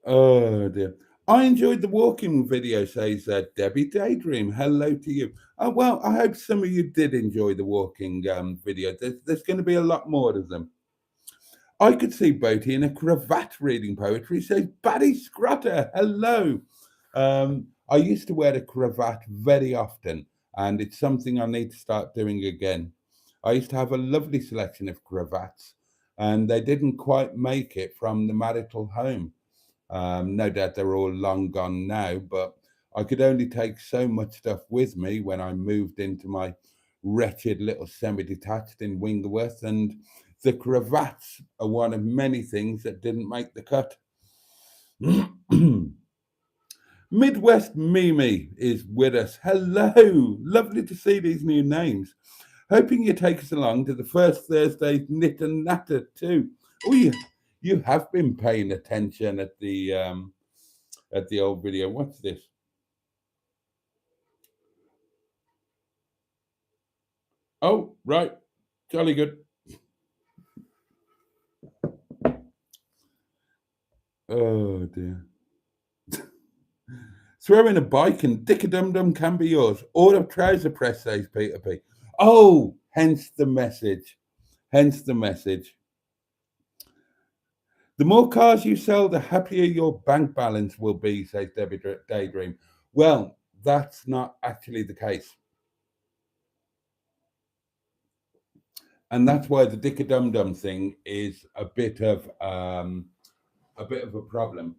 Oh dear. I enjoyed the walking video, says Debbie Daydream. Hello to you. Well, I hope some of you did enjoy the walking video. There's going to be a lot more of them. I could see Boaty in a cravat reading poetry, says Barry Scrutter. Hello. I used to wear a cravat very often, and it's something I need to start doing again. I used to have a lovely selection of cravats, and they didn't quite make it from the marital home. No doubt they're all long gone now, but I could only take so much stuff with me when I moved into my wretched little semi-detached in Wingleworth, and the cravats are one of many things that didn't make the cut. Midwest Mimi is with us. Hello, lovely to see these new names. Hoping you take us along to the first Thursday's Knit and Natter too. Oh, you have been paying attention at the old video. What's this? Oh, right. Jolly good. Oh, dear. Throwing a bike and dick-a-dum-dum can be yours. Order trouser press, says Peter P. Oh, hence the message. The more cars you sell, the happier your bank balance will be, says Debbie Daydream. Well, that's not actually the case. And that's why the dick-a-dum-dum thing is a bit of a problem.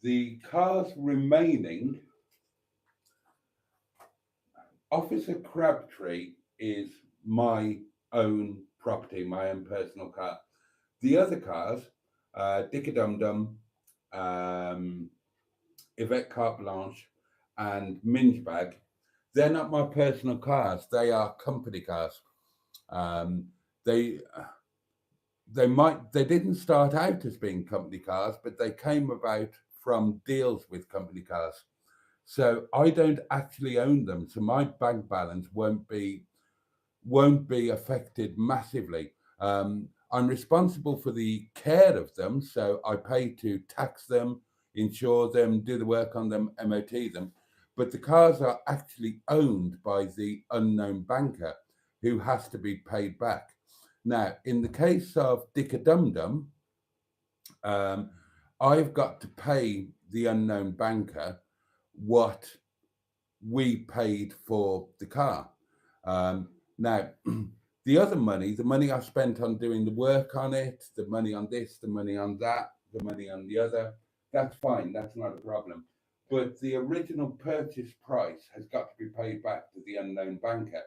The cars remaining, Officer Crabtree is my own property, my own personal car. The other cars, Dick-a-Dum-Dum, Yvette Carte Blanche, and Minge Bag, they're not my personal cars. They are company cars. They didn't start out as being company cars, but they came about from deals with company cars. So I don't actually own them. So my bank balance won't be affected massively. I'm responsible for the care of them, so I pay to tax them, insure them, do the work on them, MOT them. But the cars are actually owned by the unknown banker who has to be paid back. Now, in the case of Dick-a-Dum-Dum, I've got to pay the unknown banker what we paid for the car. Now, the other money, the money I spent on doing the work on it, the money on this, the money on that, the money on the other, that's fine, that's not a problem. But the original purchase price has got to be paid back to the unknown banker.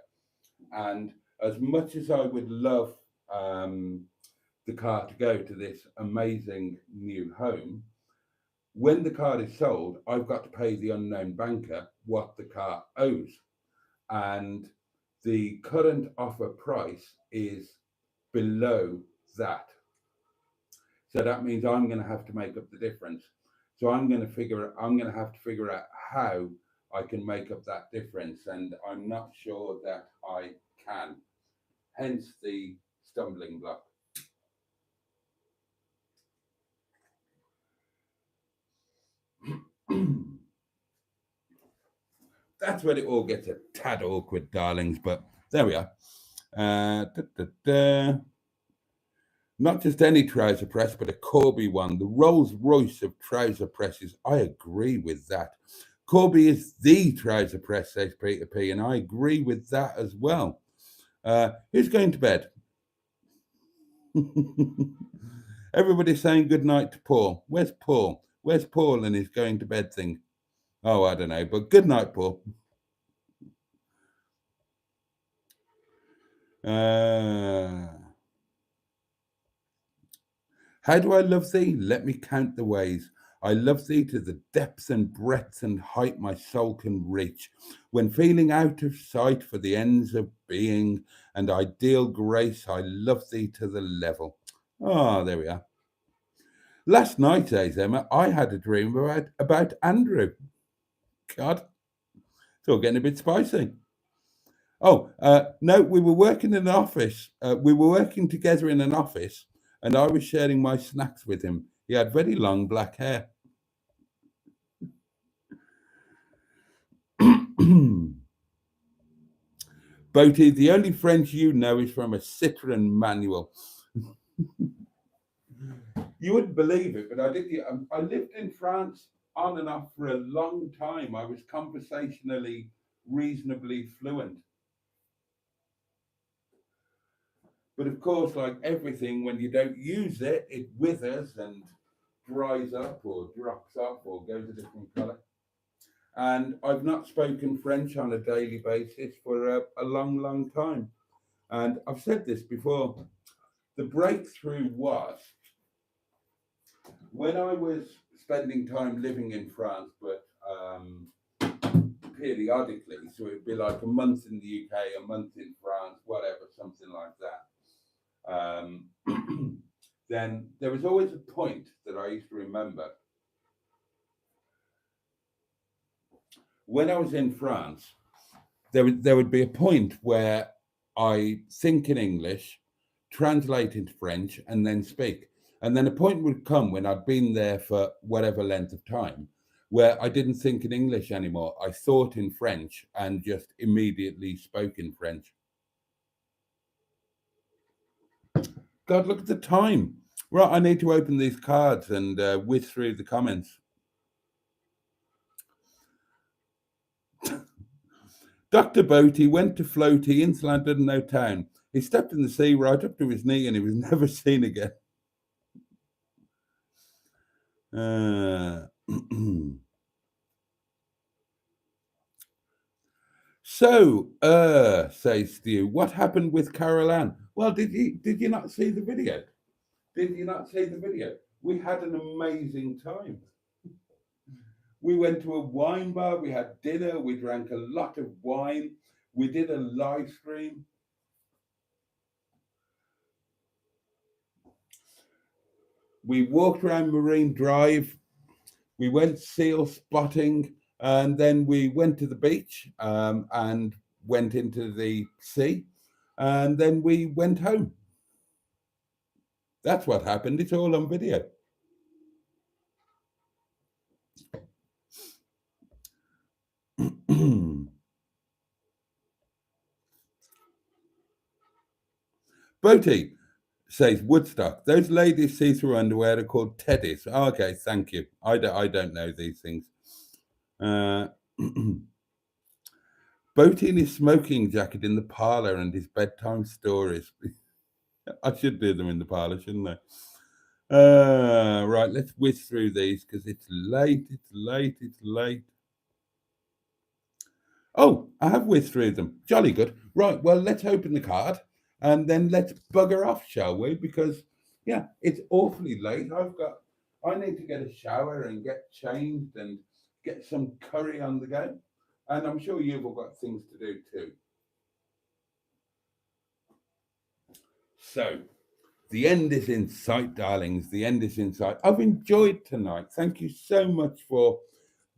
And as much as I would love the car to go to this amazing new home, when the car is sold, I've got to pay the unknown banker what the car owes. And the current offer price is below that. So that means I'm going to have to make up the difference. So I'm going to have to figure out how I can make up that difference. And I'm not sure that I can. Hence the stumbling block. That's when it all gets a tad awkward, darlings, but there we are. Not just any trouser press, but a Corby one, the Rolls Royce of trouser presses. I agree with that. Corby is the trouser press, says Peter P, and I agree with that as well. Who's going to bed? Everybody's saying good night to Paul. Where's Paul? Where's Paul and his going to bed thing? Oh, I don't know, but good night, Paul. How do I love thee? Let me count the ways. I love thee to the depth and breadth and height my soul can reach. When feeling out of sight for the ends of being and ideal grace, I love thee to the level. Oh, there we are. Last night, says Emma, I had a dream about Andrew. God, it's all getting a bit spicy. Oh, no, we were working in an office. We were working together in an office, and I was sharing my snacks with him. He had very long black hair. Boaty, the only French you know is from a Citroen manual. You wouldn't believe it, but I lived in France on and off for a long time. I was conversationally reasonably fluent. But of course, like everything, when you don't use it, it withers and dries up or drops off or goes a different colour. And I've not spoken French on a daily basis for a long, long time. And I've said this before. The breakthrough was when I was spending time living in France, but periodically, so it'd be like a month in the UK, a month in France, whatever, something like that. Then there was always a point that I used to remember. When I was in France, there would be a point where I think in English, translate into French, and then speak. And then a point would come when I'd been there for whatever length of time, where I didn't think in English anymore. I thought in French and just immediately spoke in French. God, look at the time. Right, I need to open these cards and whiz through the comments. Dr. Boaty went to floaty into London, no town. He stepped in the sea right up to his knee and he was never seen again. So, says Stu, what happened with Carol Ann? Well, did you not see the video? Did you not see the video? We had an amazing time. We went to a wine bar, we had dinner, we drank a lot of wine, we did a live stream. We walked around Marine Drive, we went seal spotting, and then we went to the beach and went into the sea, and then we went home. That's what happened. It's all on video. Boaty says Woodstock. Those ladies see-through underwear are called teddies. Oh, okay, thank you. I don't know these things. Boaty in his smoking jacket in the parlour and his bedtime stories. I should do them in the parlour, shouldn't I? Right, let's whiz through these because it's late. Oh, I have whizzed through them. Jolly good. Right, well, let's open the card and then let's bugger off, shall we? Because, yeah, it's awfully late. I need to get a shower and get changed and get some curry on the go. And I'm sure you've all got things to do too. So, the end is in sight, darlings. The end is in sight. I've enjoyed tonight. Thank you so much for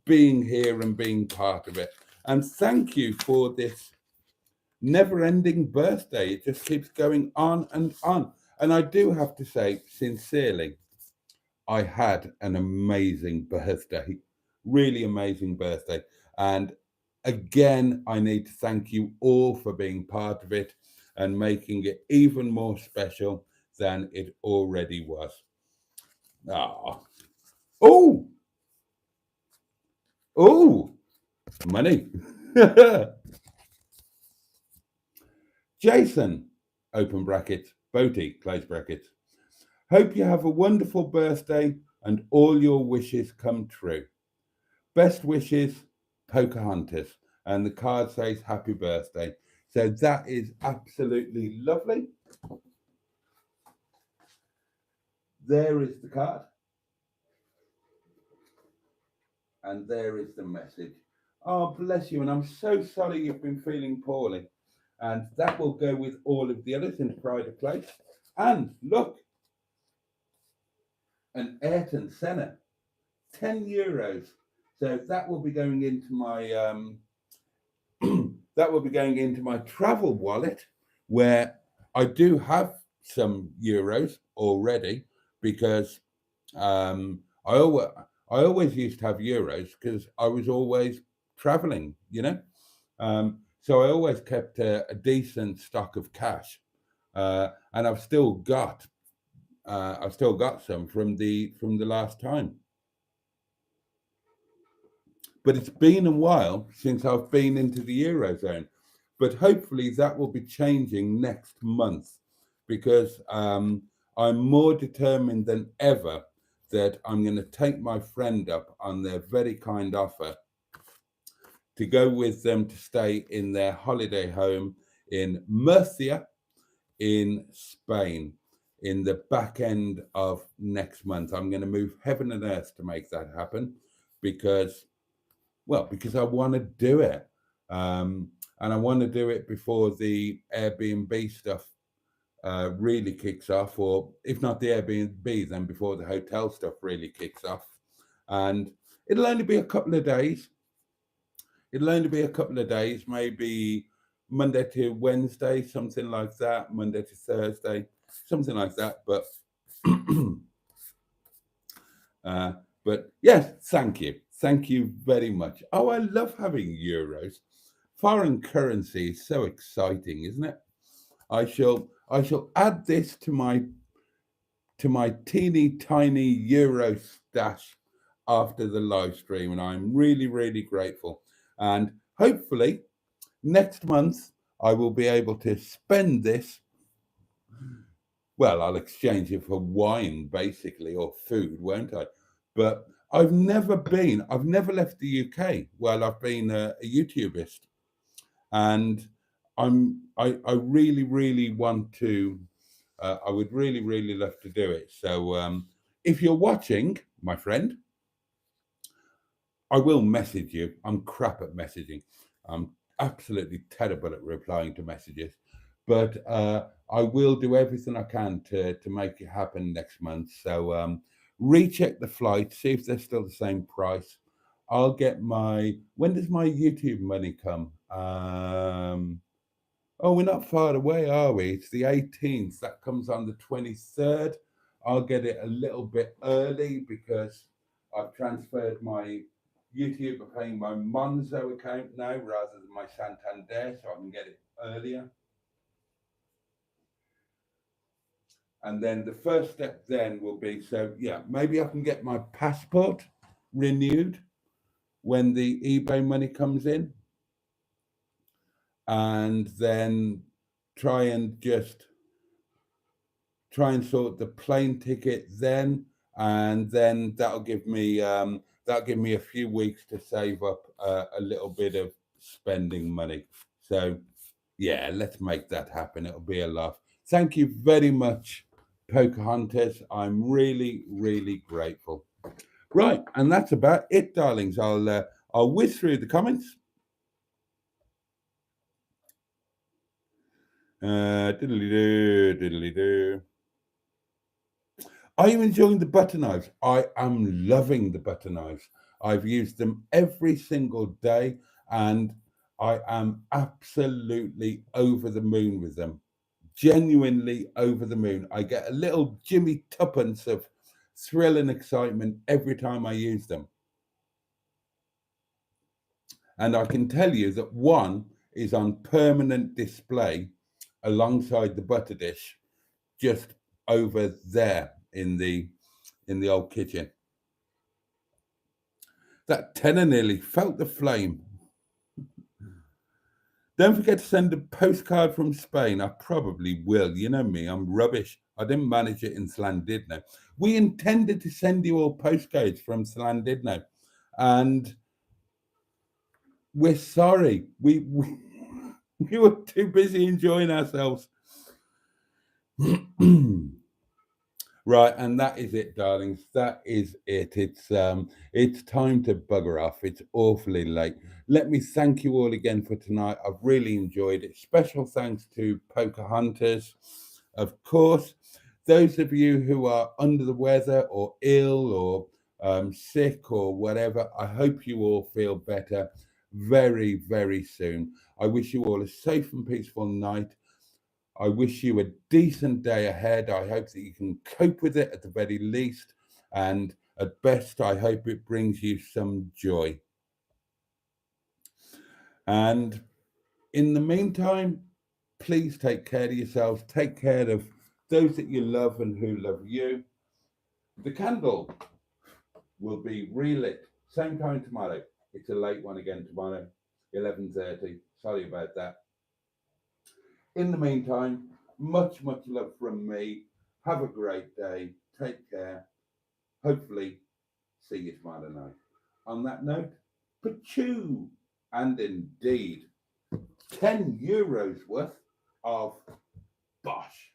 being here and being part of it. And thank you for this never-ending birthday. It just keeps going on and on. And I do have to say, sincerely, I had an amazing birthday. Really amazing birthday. And again, I need to thank you all for being part of it and making it even more special than it already was. Oh, money. Jason, open brackets, Boaty, close brackets. Hope you have a wonderful birthday and all your wishes come true. Best wishes, Pocahontas. And the card says happy birthday. So that is absolutely lovely. There is the card. And there is the message. Oh, bless you. And I'm so sorry you've been feeling poorly. And that will go with all of the others in pride of place. And look, an Ayrton Senna, €10. So that will be going into my that will be going into my travel wallet, where I do have some euros already, because I always used to have euros because I was always traveling, you know. So I always kept a decent stock of cash, and I've still got some from the last time. But it's been a while since I've been into the Eurozone. But hopefully that will be changing next month, because I'm more determined than ever that I'm going to take my friend up on their very kind offer to go with them to stay in their holiday home in Murcia in Spain in the back end of next month. I'm going to move heaven and earth to make that happen, because I want to do it. And I want to do it before the Airbnb stuff really kicks off, or if not the Airbnb, then before the hotel stuff really kicks off. And it'll only be a couple of days. Maybe Monday to Wednesday, something like that, Monday to Thursday, something like that. But but yes, thank you very much. Oh, I love having euros. Foreign currency is so exciting, isn't it? I shall add this to my teeny tiny euro stash after the live stream, and I'm really, really grateful. And hopefully next month I will be able to spend this. Well, I'll exchange it for wine, basically, or food, won't I? But I've never left the UK while I've been a YouTuberist, and I really, really want to. I would really, really love to do it. So if you're watching, my friend, I will message you. I'm crap at messaging. I'm absolutely terrible at replying to messages. But I will do everything I can to make it happen next month. So recheck the flight, see if they're still the same price. I'll get when does my YouTube money come? Oh, we're not far away, are we? It's the 18th. That comes on the 23rd. I'll get it a little bit early because I've transferred my YouTube paying my Monzo account now rather than my Santander, so I can get it earlier. And then the first step then will be, so yeah, maybe I can get my passport renewed when the eBay money comes in, and then try and sort the plane ticket then, and then that'll give me a few weeks to save up a little bit of spending money. So yeah, let's make that happen. It'll be a laugh. Thank you very much, Pocahontas. I'm really, really grateful. Right, and that's about it, darlings. I'll whiz through the comments. Diddly-doo. Are you enjoying the butter knives? I am loving the butter knives. I've used them every single day, and I am absolutely over the moon with them. Genuinely over the moon. I get a little Jimmy Tuppence of thrill and excitement every time I use them. And I can tell you that one is on permanent display alongside the butter dish, just over there in the old kitchen. That tenner nearly felt the flame. Don't forget to send a postcard from Spain. I probably will. You know me, I'm rubbish. I didn't manage it in Llandudno. We intended to send you all postcodes from Llandudno, and we're sorry. We were too busy enjoying ourselves. Right, and that is it, darlings. That is it. It's time to bugger off. It's awfully late. Let me thank you all again for tonight. I've really enjoyed it. Special thanks to Pocahontas, of course. Those of you who are under the weather or ill or sick or whatever, I hope you all feel better very, very soon. I wish you all a safe and peaceful night. I wish you a decent day ahead. I hope that you can cope with it at the very least. And at best, I hope it brings you some joy. And in the meantime, please take care of yourselves. Take care of those that you love and who love you. The candle will be relit same time tomorrow. It's a late one again tomorrow, 11:30. Sorry about that. In the meantime, much, much love from me. Have a great day. Take care. Hopefully, see you tomorrow night. On that note, pachoo! And indeed, €10 worth of bosh.